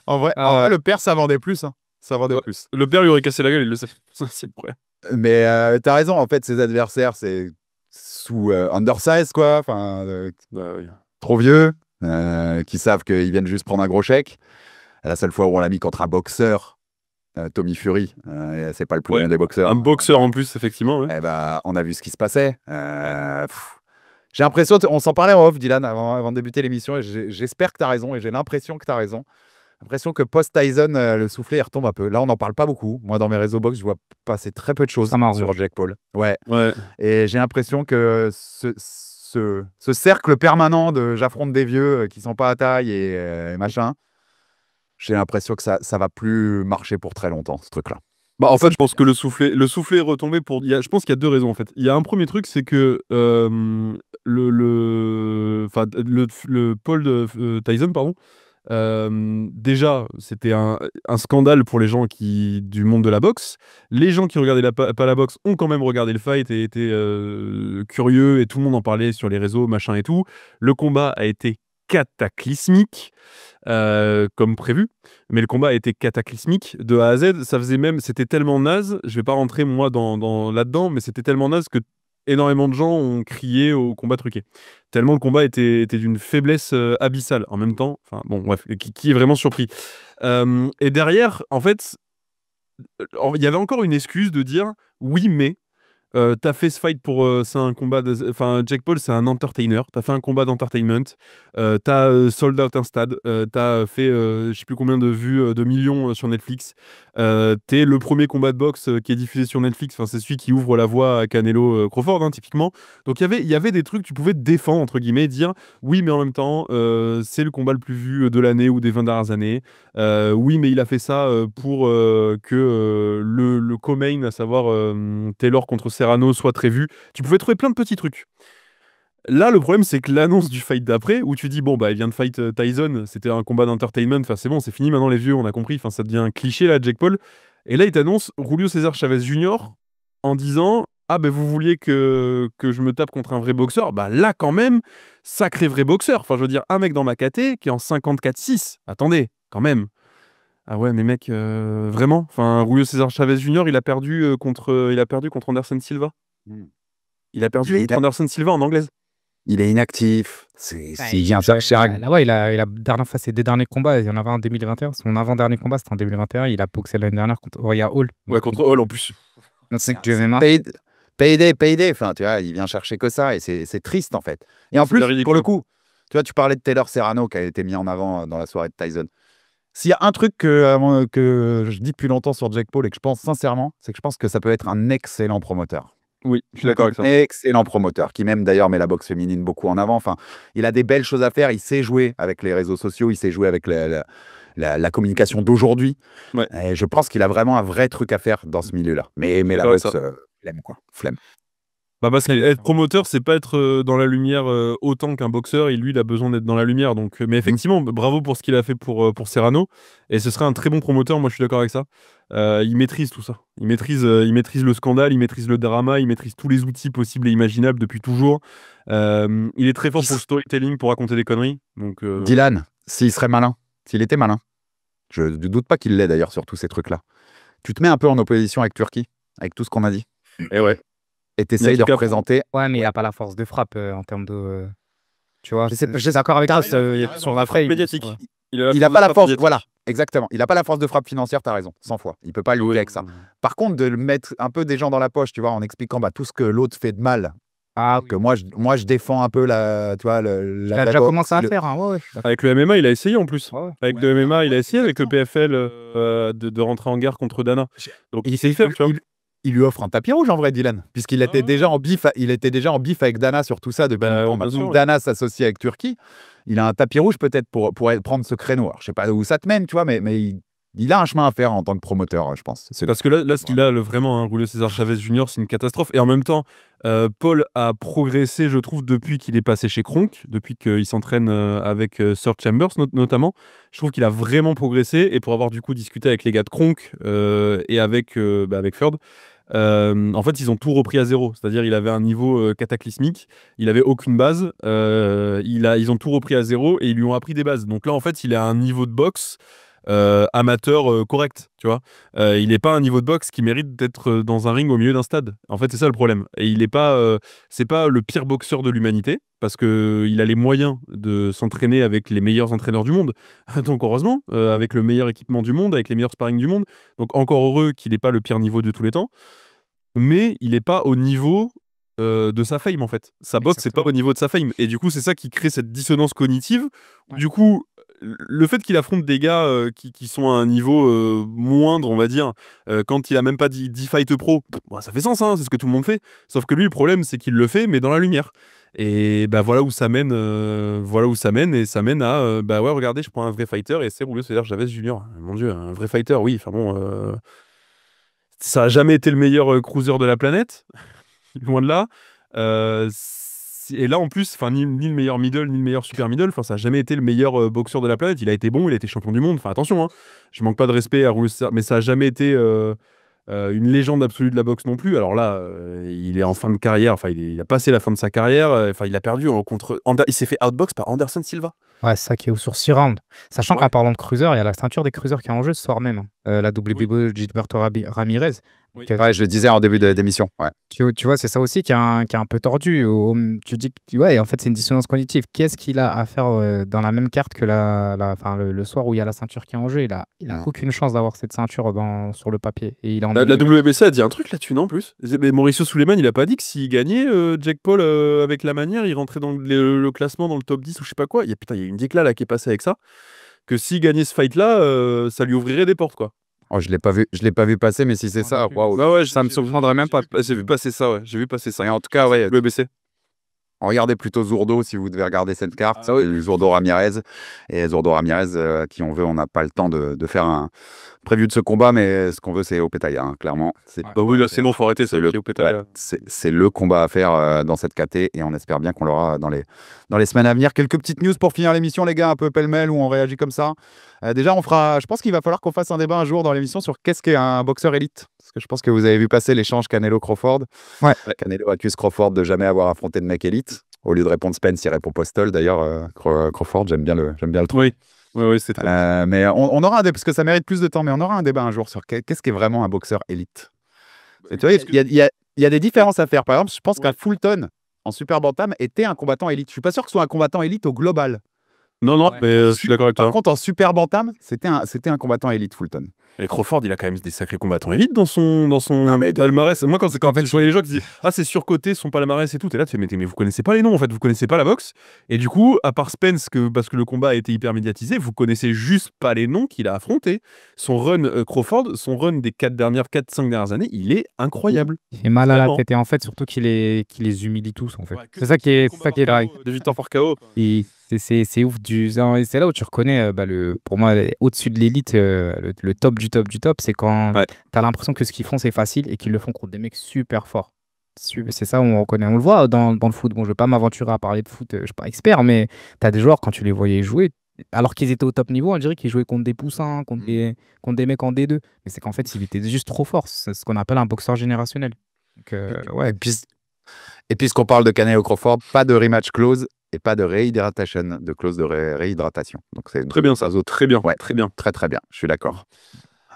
En vrai, le père, ça vendait plus. Hein. Ça vendait plus. Le père lui aurait cassé la gueule, il le sait. C'est vrai. Mais t'as raison, en fait, ses adversaires, c'est sous undersize, quoi. Enfin, trop vieux, qui savent qu'ils viennent juste prendre un gros chèque. La seule fois où on l'a mis contre un boxeur, Tommy Fury, c'est pas le plus Ouais. bon des boxeurs. Un boxeur en plus, effectivement. Ouais. Eh ben, on a vu ce qui se passait. J'ai l'impression, on s'en parlait en off, Dylan, avant de débuter l'émission, et j'espère que tu as raison, et j'ai l'impression que tu as raison. L'impression que post-Tyson, le soufflet il retombe un peu. Là, on n'en parle pas beaucoup. Moi, dans mes réseaux box, je vois passer très peu de choses Ça marche. sur Jake Paul. Ouais. Ouais. Et j'ai l'impression que ce cercle permanent de j'affronte des vieux qui sont pas à taille et machin, j'ai l'impression que ça va plus marcher pour très longtemps, ce truc-là. Bah, en fait, je pense que le soufflet est retombé pour. Je pense qu'il y a deux raisons en fait. Il y a un premier truc, c'est que le Paul de Tyson, pardon. Déjà, c'était un scandale pour les gens du monde de la boxe. Les gens qui regardaient pas la boxe ont quand même regardé le fight et étaient curieux et tout le monde en parlait sur les réseaux, machin et tout. Le combat a été cataclysmique, comme prévu, mais le combat a été cataclysmique de A à Z. C'était tellement naze, je vais pas rentrer moi là-dedans, mais c'était tellement naze que énormément de gens ont crié au combat truqué. Tellement le combat était d'une faiblesse abyssale. En même temps, enfin bon, bref, qui est vraiment surpris. Et derrière, en fait, il y avait encore une excuse de dire oui, mais t'as fait ce fight pour. C'est un combat. Enfin, Jake Paul, c'est un entertainer. T'as fait un combat d'entertainment. T'as sold out un stade. T'as fait je sais plus combien de vues, de millions sur Netflix. T'es le premier combat de boxe qui est diffusé sur Netflix. Enfin, c'est celui qui ouvre la voie à Canelo Crawford, hein, typiquement. Donc, il y avait des trucs que tu pouvais te défendre, entre guillemets, et dire oui, mais en même temps, c'est le combat le plus vu de l'année ou des 20 dernières années. Oui, mais il a fait ça pour que le co-main, à savoir Taylor contre Serrano, soit très vu. Tu pouvais trouver plein de petits trucs. Là, le problème, c'est que l'annonce du fight d'après, où tu dis, bon, bah, il vient de fight Tyson, c'était un combat d'entertainment, enfin, c'est bon, c'est fini maintenant, les vieux, on a compris, enfin, ça devient un cliché, là, Jake Paul. Et là, il t'annonce Julio César Chavez Jr. en disant, ah, ben, vous vouliez que je me tape contre un vrai boxeur? Bah, là, quand même, sacré vrai boxeur. Enfin, je veux dire, un mec dans ma KT qui est en 54-6. Attendez, quand même. Ah ouais, mais mec, vraiment? Enfin, Julio César Chavez Jr., il a perdu contre Anderson Silva. Il a perdu contre Anderson Silva en anglaise. Il est inactif. Il vient chercher Là, ouais, il a dernière fois, ses deux derniers combats, il y en avait un en 2021. Son avant-dernier combat, c'était en 2021. Il a boxé l'année dernière contre Uriah Hall. Ouais, contre Hall en plus. C'est que tu avais marre. payday. Enfin, tu vois, il vient chercher que ça et c'est triste en fait. Et en plus, pour le coup, tu vois, tu parlais de Taylor Serrano qui a été mis en avant dans la soirée de Tyson. S'il y a un truc que je dis depuis longtemps sur Jake Paul et que je pense sincèrement, c'est que je pense que ça peut être un excellent promoteur. Oui, je suis d'accord avec ça. Excellent promoteur, qui même d'ailleurs met la boxe féminine beaucoup en avant. Enfin, il a des belles choses à faire, il sait jouer avec les réseaux sociaux, il sait jouer avec la communication d'aujourd'hui. Ouais. Et je pense qu'il a vraiment un vrai truc à faire dans ce milieu-là. Mais la boxe, flemme quoi, flemme. Bah parce qu'être promoteur, c'est pas être dans la lumière autant qu'un boxeur, et lui, il a besoin d'être dans la lumière. Donc, mais effectivement, bravo pour ce qu'il a fait pour Serrano, et ce serait un très bon promoteur, moi je suis d'accord avec ça. Il maîtrise tout ça. Il maîtrise le scandale, il maîtrise le drama, il maîtrise tous les outils possibles et imaginables depuis toujours. Il est très fort pour le storytelling, pour raconter des conneries. Donc, Dylan, s'il serait malin, s'il était malin, je ne doute pas qu'il l'est d'ailleurs sur tous ces trucs-là. Tu te mets un peu en opposition avec Turquie, avec tout ce qu'on a dit. Et ouais. Et t'essayes de représenter. Ouais, mais il n'a pas la force de frappe en termes de. Tu vois, je suis d'accord avec toi sur la frappe médiatique. Il n'a pas la force, voilà, exactement. Il n'a pas la force de frappe financière, t'as raison, 100 fois. Il peut pas lutter avec ça. Par contre, de le mettre un peu des gens dans la poche, tu vois, en expliquant tout ce que l'autre fait de mal. Que moi je défends un peu tu vois, il a déjà commencé à le faire. Hein, ouais. Avec le MMA, il a essayé en plus. Ouais. Avec le MMA, il a essayé avec le PFL de rentrer en guerre contre Dana. Donc il sait faire, tu vois. Il lui offre un tapis rouge en vrai, Dylan, puisqu'il était déjà en bif. Il était déjà en bif avec Dana sur tout ça depuis longtemps. Maintenant, Dana s'associe avec Turquie. Il a un tapis rouge peut-être pour prendre ce créneau. Alors, je sais pas où ça te mène, tu vois, mais il a un chemin à faire en tant que promoteur, je pense. Parce que là, ce qu'il a vraiment, Julio César Chavez Jr., c'est une catastrophe. Et en même temps, Paul a progressé, je trouve, depuis qu'il est passé chez Kronk, depuis qu'il s'entraîne avec Sir Chambers notamment. Je trouve qu'il a vraiment progressé. Et pour avoir du coup discuté avec les gars de Kronk et avec Ferd, en fait, ils ont tout repris à zéro. C'est-à-dire, il avait un niveau cataclysmique, il avait aucune base. Ils ont tout repris à zéro et ils lui ont appris des bases. Donc là, en fait, il a un niveau de boxe amateur correct, tu vois. Il n'est pas un niveau de boxe qui mérite d'être dans un ring au milieu d'un stade. En fait, c'est ça le problème. Et il est pas, c'est pas le pire boxeur de l'humanité parce que il a les moyens de s'entraîner avec les meilleurs entraîneurs du monde. Donc heureusement, avec le meilleur équipement du monde, avec les meilleurs sparring du monde. Donc encore heureux qu'il n'ait pas le pire niveau de tous les temps. Mais il n'est pas au niveau de sa fame en fait. Sa boxe, c'est pas au niveau de sa fame. Et du coup, c'est ça qui crée cette dissonance cognitive. Ouais. Du coup, le fait qu'il affronte des gars qui sont à un niveau moindre, on va dire, quand il a même pas dit fight pro, bon, ça fait sens, hein, c'est ce que tout le monde fait. Sauf que lui, le problème, c'est qu'il le fait, mais dans la lumière. Et bah voilà où ça mène, et ça mène à bah ouais, regardez, je prends un vrai fighter et c'est Julio César Chavez Junior. Mon Dieu, un vrai fighter, oui. Enfin bon, ça a jamais été le meilleur cruiser de la planète. Loin de là. Et là, en plus, ni le meilleur middle, ni le meilleur super middle. Ça n'a jamais été le meilleur boxeur de la planète. Il a été bon, il a été champion du monde. Enfin, attention, hein, je manque pas de respect à Julio César, mais ça n'a jamais été une légende absolue de la boxe non plus. Alors là, il est en fin de carrière. Enfin, il a passé la fin de sa carrière. Enfin, il a perdu contre. Il s'est fait outbox par Anderson Silva. Ouais, c'est ça qui est sur 6 rounds. Sachant Ouais. qu'en parlant de cruiser, il y a la ceinture des cruisers qui est en jeu ce soir même, hein. La WBO Gilberto Ramirez. Oui. Donc, Ouais, je le disais en début d'émission. Ouais. tu vois, c'est ça aussi qui est un peu tordu. Tu dis que ouais, en fait, c'est une dissonance cognitive. Qu'est-ce qu'il a à faire dans la même carte que enfin, le soir où il y a la ceinture qui est en jeu? Il a Ouais. aucune chance d'avoir cette ceinture sur le papier. Et il est en La WBC a dit un truc là-dessus, non, en plus. Mais Mauricio Suleiman, il a pas dit que s'il gagnait Jake Paul avec la manière, il rentrait dans le classement, dans le top 10 ou je sais pas quoi. Il y a une déclat là qui est passée avec ça. Que s'il gagnait ce fight-là, ça lui ouvrirait des portes, quoi. Oh, je l'ai pas vu passer, mais si c'est Non, ça, non plus. waouh. Bah ouais, Ça me surprendrait même pas. J'ai vu passer ça, ouais. J'ai vu passer ça. Et en tout cas, ouais, WBC. regardez plutôt Zurdo si vous devez regarder cette carte. Ah oui. Zurdo Ramirez. Et Zurdo Ramirez, qui on veut, on n'a pas le temps de faire un preview de ce combat, mais ce qu'on veut, c'est au Pétaïa, hein, clairement. C'est Bah oui, là, c'est bon, faut arrêter, ça. le, Au pétale. ouais, c'est le combat à faire dans cette KT et on espère bien qu'on l'aura dans les semaines à venir. Quelques petites news pour finir l'émission, les gars, un peu pêle-mêle où on réagit comme ça. Déjà, je pense qu'il va falloir qu'on fasse un débat un jour dans l'émission sur qu'est-ce qu'est un boxeur élite. Parce que je pense que vous avez vu passer l'échange Canelo-Crawford. Ouais. Canelo accuse Crawford de jamais avoir affronté de mec élite. Au lieu de répondre Spence, il répond Postol. D'ailleurs, Crawford, j'aime bien le truc. Oui, c'est très Mais on aura un débat, parce que ça mérite plus de temps, mais on aura un débat un jour sur qu'est-ce qu'est vraiment un boxeur élite. Et tu vois, il y a des différences à faire. Par exemple, je pense qu'un Fulton en super bantam était un combattant élite. Je suis pas sûr que ce soit un combattant élite au global. Non, Ouais. mais je suis d'accord avec Par toi. contre, en super bantam, c'était un combattant élite, Fulton. Et Crawford, il a quand même des sacrés combattants élites dans son mais- palmarès. Moi, quand je voyais les gens qui disent « Ah, c'est surcoté, son palmarès et tout », t'es là, tu fais « Mais vous connaissez pas les noms, en fait, vous connaissez pas la boxe. » Et du coup, à part Spence, parce que le combat a été hyper médiatisé, vous connaissez juste pas les noms qu'il a affrontés. Son run, Crawford, son run des 4-5 dernières années, il est incroyable. Il est mal à la Vraiment. tête et en fait, surtout qu'il les humilie tous, en fait. C'est ça qui est dingue. Des victoires par KO. Et c'est ouf. C'est là où tu reconnais, pour moi, au-dessus de l'élite, le top du top du top, c'est quand Ouais. tu as l'impression que ce qu'ils font, c'est facile et qu'ils le font contre des mecs super forts. C'est ça où on reconnaît. On le voit dans le foot. Bon, je ne vais pas m'aventurer à parler de foot, je ne suis pas expert, mais tu as des joueurs, quand tu les voyais jouer, alors qu'ils étaient au top niveau, on dirait qu'ils jouaient contre des poussins, contre des mecs en D2. Mais c'est qu'en fait, ils étaient juste trop forts. C'est ce qu'on appelle un boxeur générationnel. Donc, ouais. Et puisqu'on parle de Canelo Crawford, pas de rematch clause et pas de réhydratation, de clause de réhydratation. Donc c'est Très bien, ça. Très bien. Ouais. Très bien. Très très bien, je suis d'accord.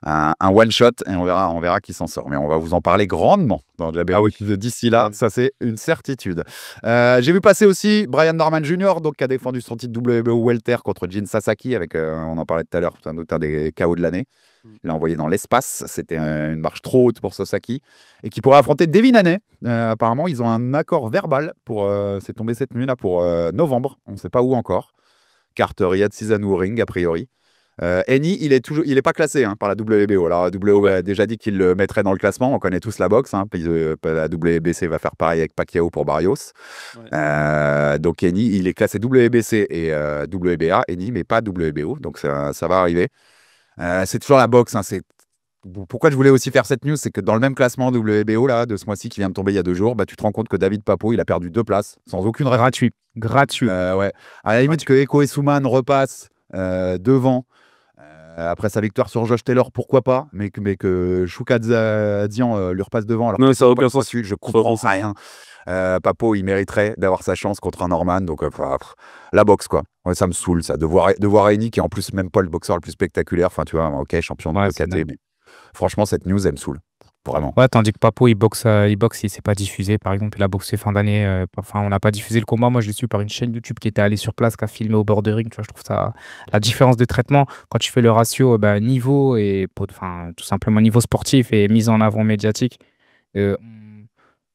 Un one shot et on verra qui s'en sort. Mais on va vous en parler grandement dans Jabber. Ah oui. D'ici là, ça c'est une certitude. J'ai vu passer aussi Brian Norman Jr. donc qui a défendu son titre WBO welter contre Jin Sasaki avec, on en parlait tout à l'heure, c'est un des KO de l'année. Il l'a envoyé dans l'espace. C'était une marche trop haute pour Sasaki et qui pourrait affronter Devin Haney. Apparemment, ils ont un accord verbal c'est tombé cette nuit là pour novembre. On ne sait pas où encore. Carte Riyad Cizano ring a priori. Henny, il est pas classé par la WBO. Alors, la WBO a déjà dit qu'il le mettrait dans le classement. On connaît tous la boxe. Puis, la WBC va faire pareil avec Pacquiao pour Barrios. Ouais. Donc, Henny, il est classé WBC et WBA. Henny, mais pas WBO. Donc, ça va arriver. C'est toujours la boxe. Pourquoi je voulais aussi faire cette news, c'est que dans le même classement WBO là, de ce mois-ci qui vient de tomber il y a 2 jours, tu te rends compte que David Papo, il a perdu 2 places sans aucune raison. Gratuit. Ouais. À la limite que Eko Essuman repasse devant. Après sa victoire sur Josh Taylor, pourquoi pas, mais que Choukadzadian lui repasse devant. Alors Non, ça n'a aucun sens. sens. Je comprends rien. Papo, il mériterait d'avoir sa chance contre un Norman. Donc, la boxe, quoi. Ouais, ça me saoule, ça. De voir Heini, qui est en plus même pas le boxeur le plus spectaculaire. Enfin, tu vois, ok, champion de KT, mais franchement, cette news, elle me saoule. Vraiment. Ouais, tandis que Papo, il boxe, il s'est pas diffusé. Par exemple, il a boxé fin d'année. Enfin, on n'a pas diffusé le combat. Moi, je l'ai su par une chaîne YouTube qui était allée sur place, qui a filmé au bord de ring. Tu vois, je trouve ça la différence de traitement quand tu fais le ratio niveau et enfin tout simplement niveau sportif et mise en avant médiatique. On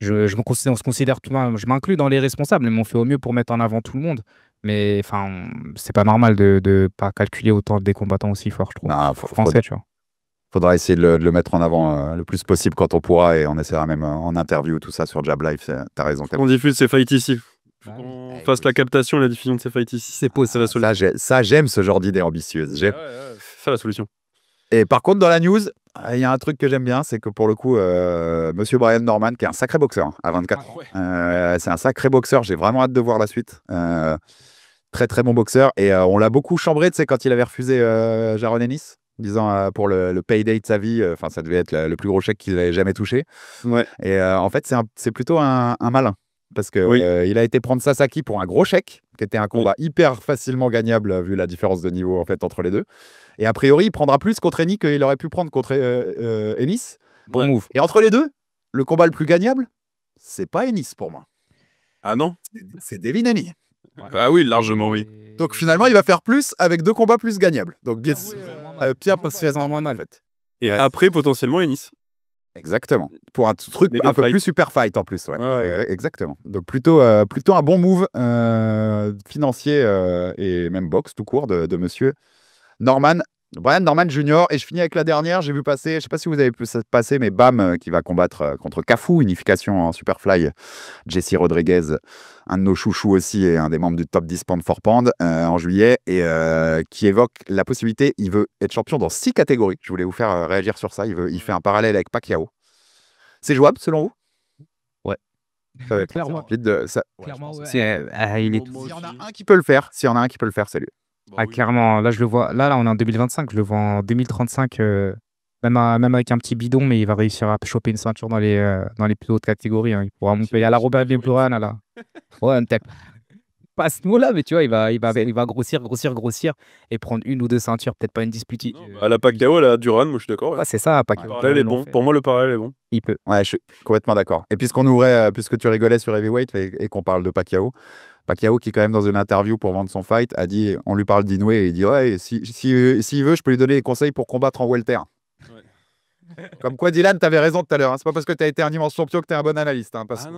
se considère tout le monde, je m'inclus dans les responsables, mais on fait au mieux pour mettre en avant tout le monde. Mais enfin, c'est pas normal de pas calculer autant des combattants aussi forts, je trouve. Non, Français, tu vois. Faudra essayer de le mettre en avant le plus possible quand on pourra, et on essaiera même en interview, tout ça sur Jab Live. T'as raison. On diffuse ces fights ici. Faut Ouais. qu'on fasse la captation et la diffusion de ces fights ici. C'est pas, c'est la solution. Ça, j'aime ce genre d'idée ambitieuse. C'est ça la solution. Et par contre, dans la news, il y a un truc que j'aime bien, c'est que pour le coup, Monsieur Brian Norman, qui est un sacré boxeur, à 24 ans, c'est un sacré boxeur. J'ai vraiment hâte de voir la suite. Très très bon boxeur. Et on l'a beaucoup chambré, tu sais, quand il avait refusé Jaron Ennis, disant pour le payday de sa vie, enfin ça devait être le plus gros chèque qu'il avait jamais touché. Ouais. Et en fait, c'est plutôt un malin. Parce que Oui. il a été prendre Sasaki pour un gros chèque, qui était un combat hyper facilement gagnable, vu la différence de niveau en fait entre les deux. Et a priori, il prendra plus contre Ennis qu'il aurait pu prendre contre Ennis. Bon move. Et entre les deux, le combat le plus gagnable, c'est pas Ennis pour moi. Ah non? C'est Devin Haney. Ah oui, largement oui. Donc finalement, il va faire plus avec 2 combats plus gagnables. Donc bien Pierre se faisant moins mal. en fait. Et après, potentiellement, Ennis. Exactement. Pour un truc Méga un peu fight. plus super fight en plus. Ouais. Ouais. Exactement. Donc plutôt un bon move financier et même boxe tout court de monsieur Norman. Brian Norman Jr. Et je finis avec la dernière. J'ai vu passer, je sais pas si vous avez pu ça passer, mais Bam qui va combattre contre Cafu, unification en Superfly. Jesse Rodriguez, un de nos chouchous aussi et un des membres du top 10 pound for pound en juillet, et qui évoque la possibilité, il veut être champion dans 6 catégories. Je voulais vous faire réagir sur ça. Il fait un parallèle avec Pacquiao. C'est jouable selon vous? Ouais. Ça va être Clairement. rapide de ça. Clairement, ouais. Il est S'il y en a un qui peut le faire, c'est lui. clairement, là je le vois. Là, on est en 2025, je le vois en 2035, même avec un petit bidon, mais il va réussir à choper une ceinture dans les plus hautes catégories. Il pourra monter à la Robert Deploran, là. Ouais, peut-être pas à ce niveau-là, mais tu vois, il va grossir et prendre 1 ou 2 ceintures, peut-être pas une dispute. À la Pacquiao, à la Duran, moi je suis d'accord. Ouais, c'est ça, pas Le parallèle est bon. Pour moi, le parallèle est bon. Il peut. Ouais, je suis complètement d'accord. Et puisqu'on ouvrait, puisque tu rigolais sur Heavyweight et qu'on parle de Pacquiao qui, quand même, dans une interview pour vendre son fight, a dit, on lui parle d'Inoue et il dit, ouais, s'il veut, je peux lui donner des conseils pour combattre en welter. Comme quoi, Dylan, t'avais raison tout à l'heure. C'est pas parce que t'as été un immense champion que t'es un bon analyste. Parce que...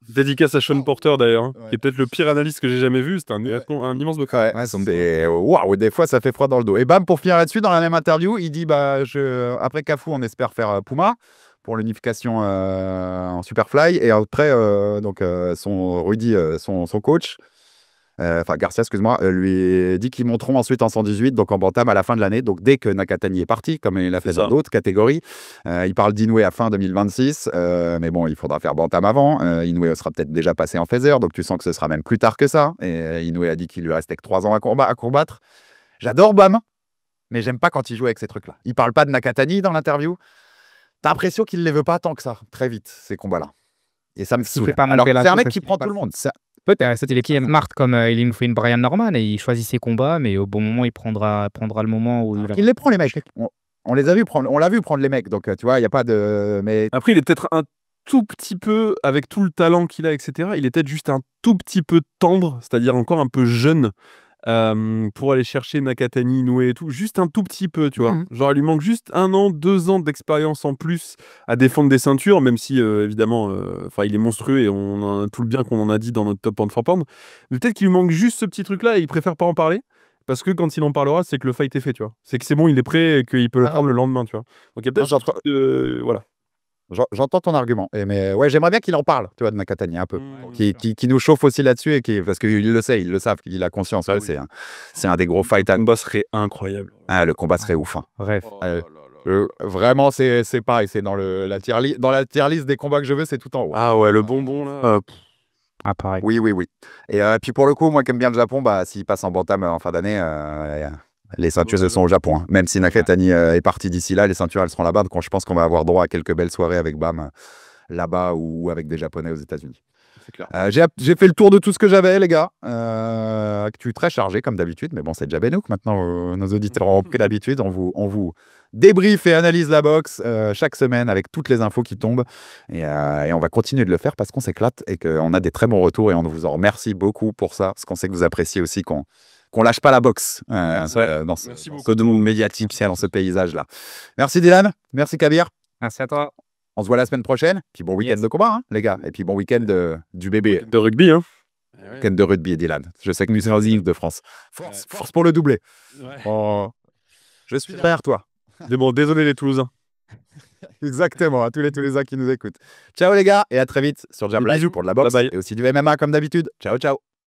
Dédicace à Sean Porter d'ailleurs, qui est peut-être le pire analyste que j'ai jamais vu. C'était un immense boxeur. Waouh, des fois, ça fait froid dans le dos. Et bam, pour finir là-dessus, dans la même interview, il dit, après Cafu, on espère faire Puma pour l'unification en Superfly. Et après, son Rudy, son coach, Garcia, excuse-moi, lui dit qu'ils monteront ensuite en 118, donc en bantam à la fin de l'année. Donc dès que Nakatani est parti, comme il a fait dans d'autres catégories, il parle d'Inoue à fin 2026. Mais bon, il faudra faire bantam avant. Inoue sera peut-être déjà passé en feather, donc tu sens que ce sera même plus tard que ça. Et Inoue a dit qu'il lui restait que 3 ans à combattre. J'adore Bam, mais j'aime pas quand il joue avec ces trucs-là. Il parle pas de Nakatani dans l'interview. T'as l'impression qu'il les veut pas tant que ça, très vite, ces combats-là. Et ça me saoule. Alors, c'est un mec qui prend tout le monde. Peut-être, c'était qui Marthe, comme il nous fait une Brian Norman et il choisit ses combats, mais au bon moment, il prendra le moment où il les prend, les mecs. On les a vus prendre, on l'a vu prendre les mecs, donc tu vois, il n'y a pas de. Mais... Après, il est peut-être un tout petit peu, avec tout le talent qu'il a, etc., il est peut-être juste un tout petit peu tendre, c'est-à-dire encore un peu jeune. Pour aller chercher Nakatani, Inoue et tout, juste un tout petit peu, tu vois. Genre, il lui manque juste 1 an, 2 ans d'expérience en plus à défendre des ceintures, même si, évidemment, il est monstrueux et on a tout le bien qu'on en a dit dans notre top pound for pound. Mais peut-être qu'il lui manque juste ce petit truc-là et il préfère pas en parler, parce que quand il en parlera, c'est que le fight est fait, tu vois. C'est que c'est bon, il est prêt et qu'il peut le prendre le lendemain, tu vois. Donc, il y a peut-être voilà. J'entends ton argument, mais ouais, j'aimerais bien qu'il en parle, tu vois, de Nakatani un peu, qui nous chauffe aussi là-dessus et parce qu'ils le sait, ils le savent, il a conscience. C'est un des gros fights. Le combat serait incroyable. Le combat serait ouf. Bref. Vraiment, c'est pareil, c'est dans la tier list des combats que je veux, c'est tout en haut. Ah ouais, le bonbon là. Pareil. Oui. Et puis pour le coup, moi qui aime bien le Japon, s'il passe en bantam en fin d'année, Les ceintures, elles sont au Japon. Hein. Même si Nakatani est parti d'ici là, les ceintures, elles seront là-bas. Donc, je pense qu'on va avoir droit à quelques belles soirées avec Bam là-bas ou avec des Japonais aux États-Unis. C'est clair. J'ai fait le tour de tout ce que j'avais, les gars. Actu très chargé, comme d'habitude. Mais bon, c'est déjà Benouk. Maintenant, nos auditeurs ont pris l'habitude. On vous débriefe et analyse la boxe chaque semaine avec toutes les infos qui tombent. Et on va continuer de le faire parce qu'on s'éclate et qu'on a des très bons retours. Et on vous en remercie beaucoup pour ça. Parce qu'on sait que vous appréciez aussi qu'on lâche pas la boxe dans ce monde médiatique, dans ce paysage-là. Merci Dylan. Merci Kabir. Merci à toi. On se voit la semaine prochaine. Puis bon week-end de combat, hein, les gars. Et puis bon week-end du bébé. De rugby, hein. Week-end de rugby, Dylan. Je sais que nous sommes de France. Force pour le doubler. Oh, je suis derrière toi. Bon, désolé les Toulousains. Exactement, à tous les Toulousains qui nous écoutent. Ciao les gars, et à très vite sur Jam Live Bisous. pour de la boxe Bye bye. et aussi du MMA comme d'habitude. Ciao, ciao.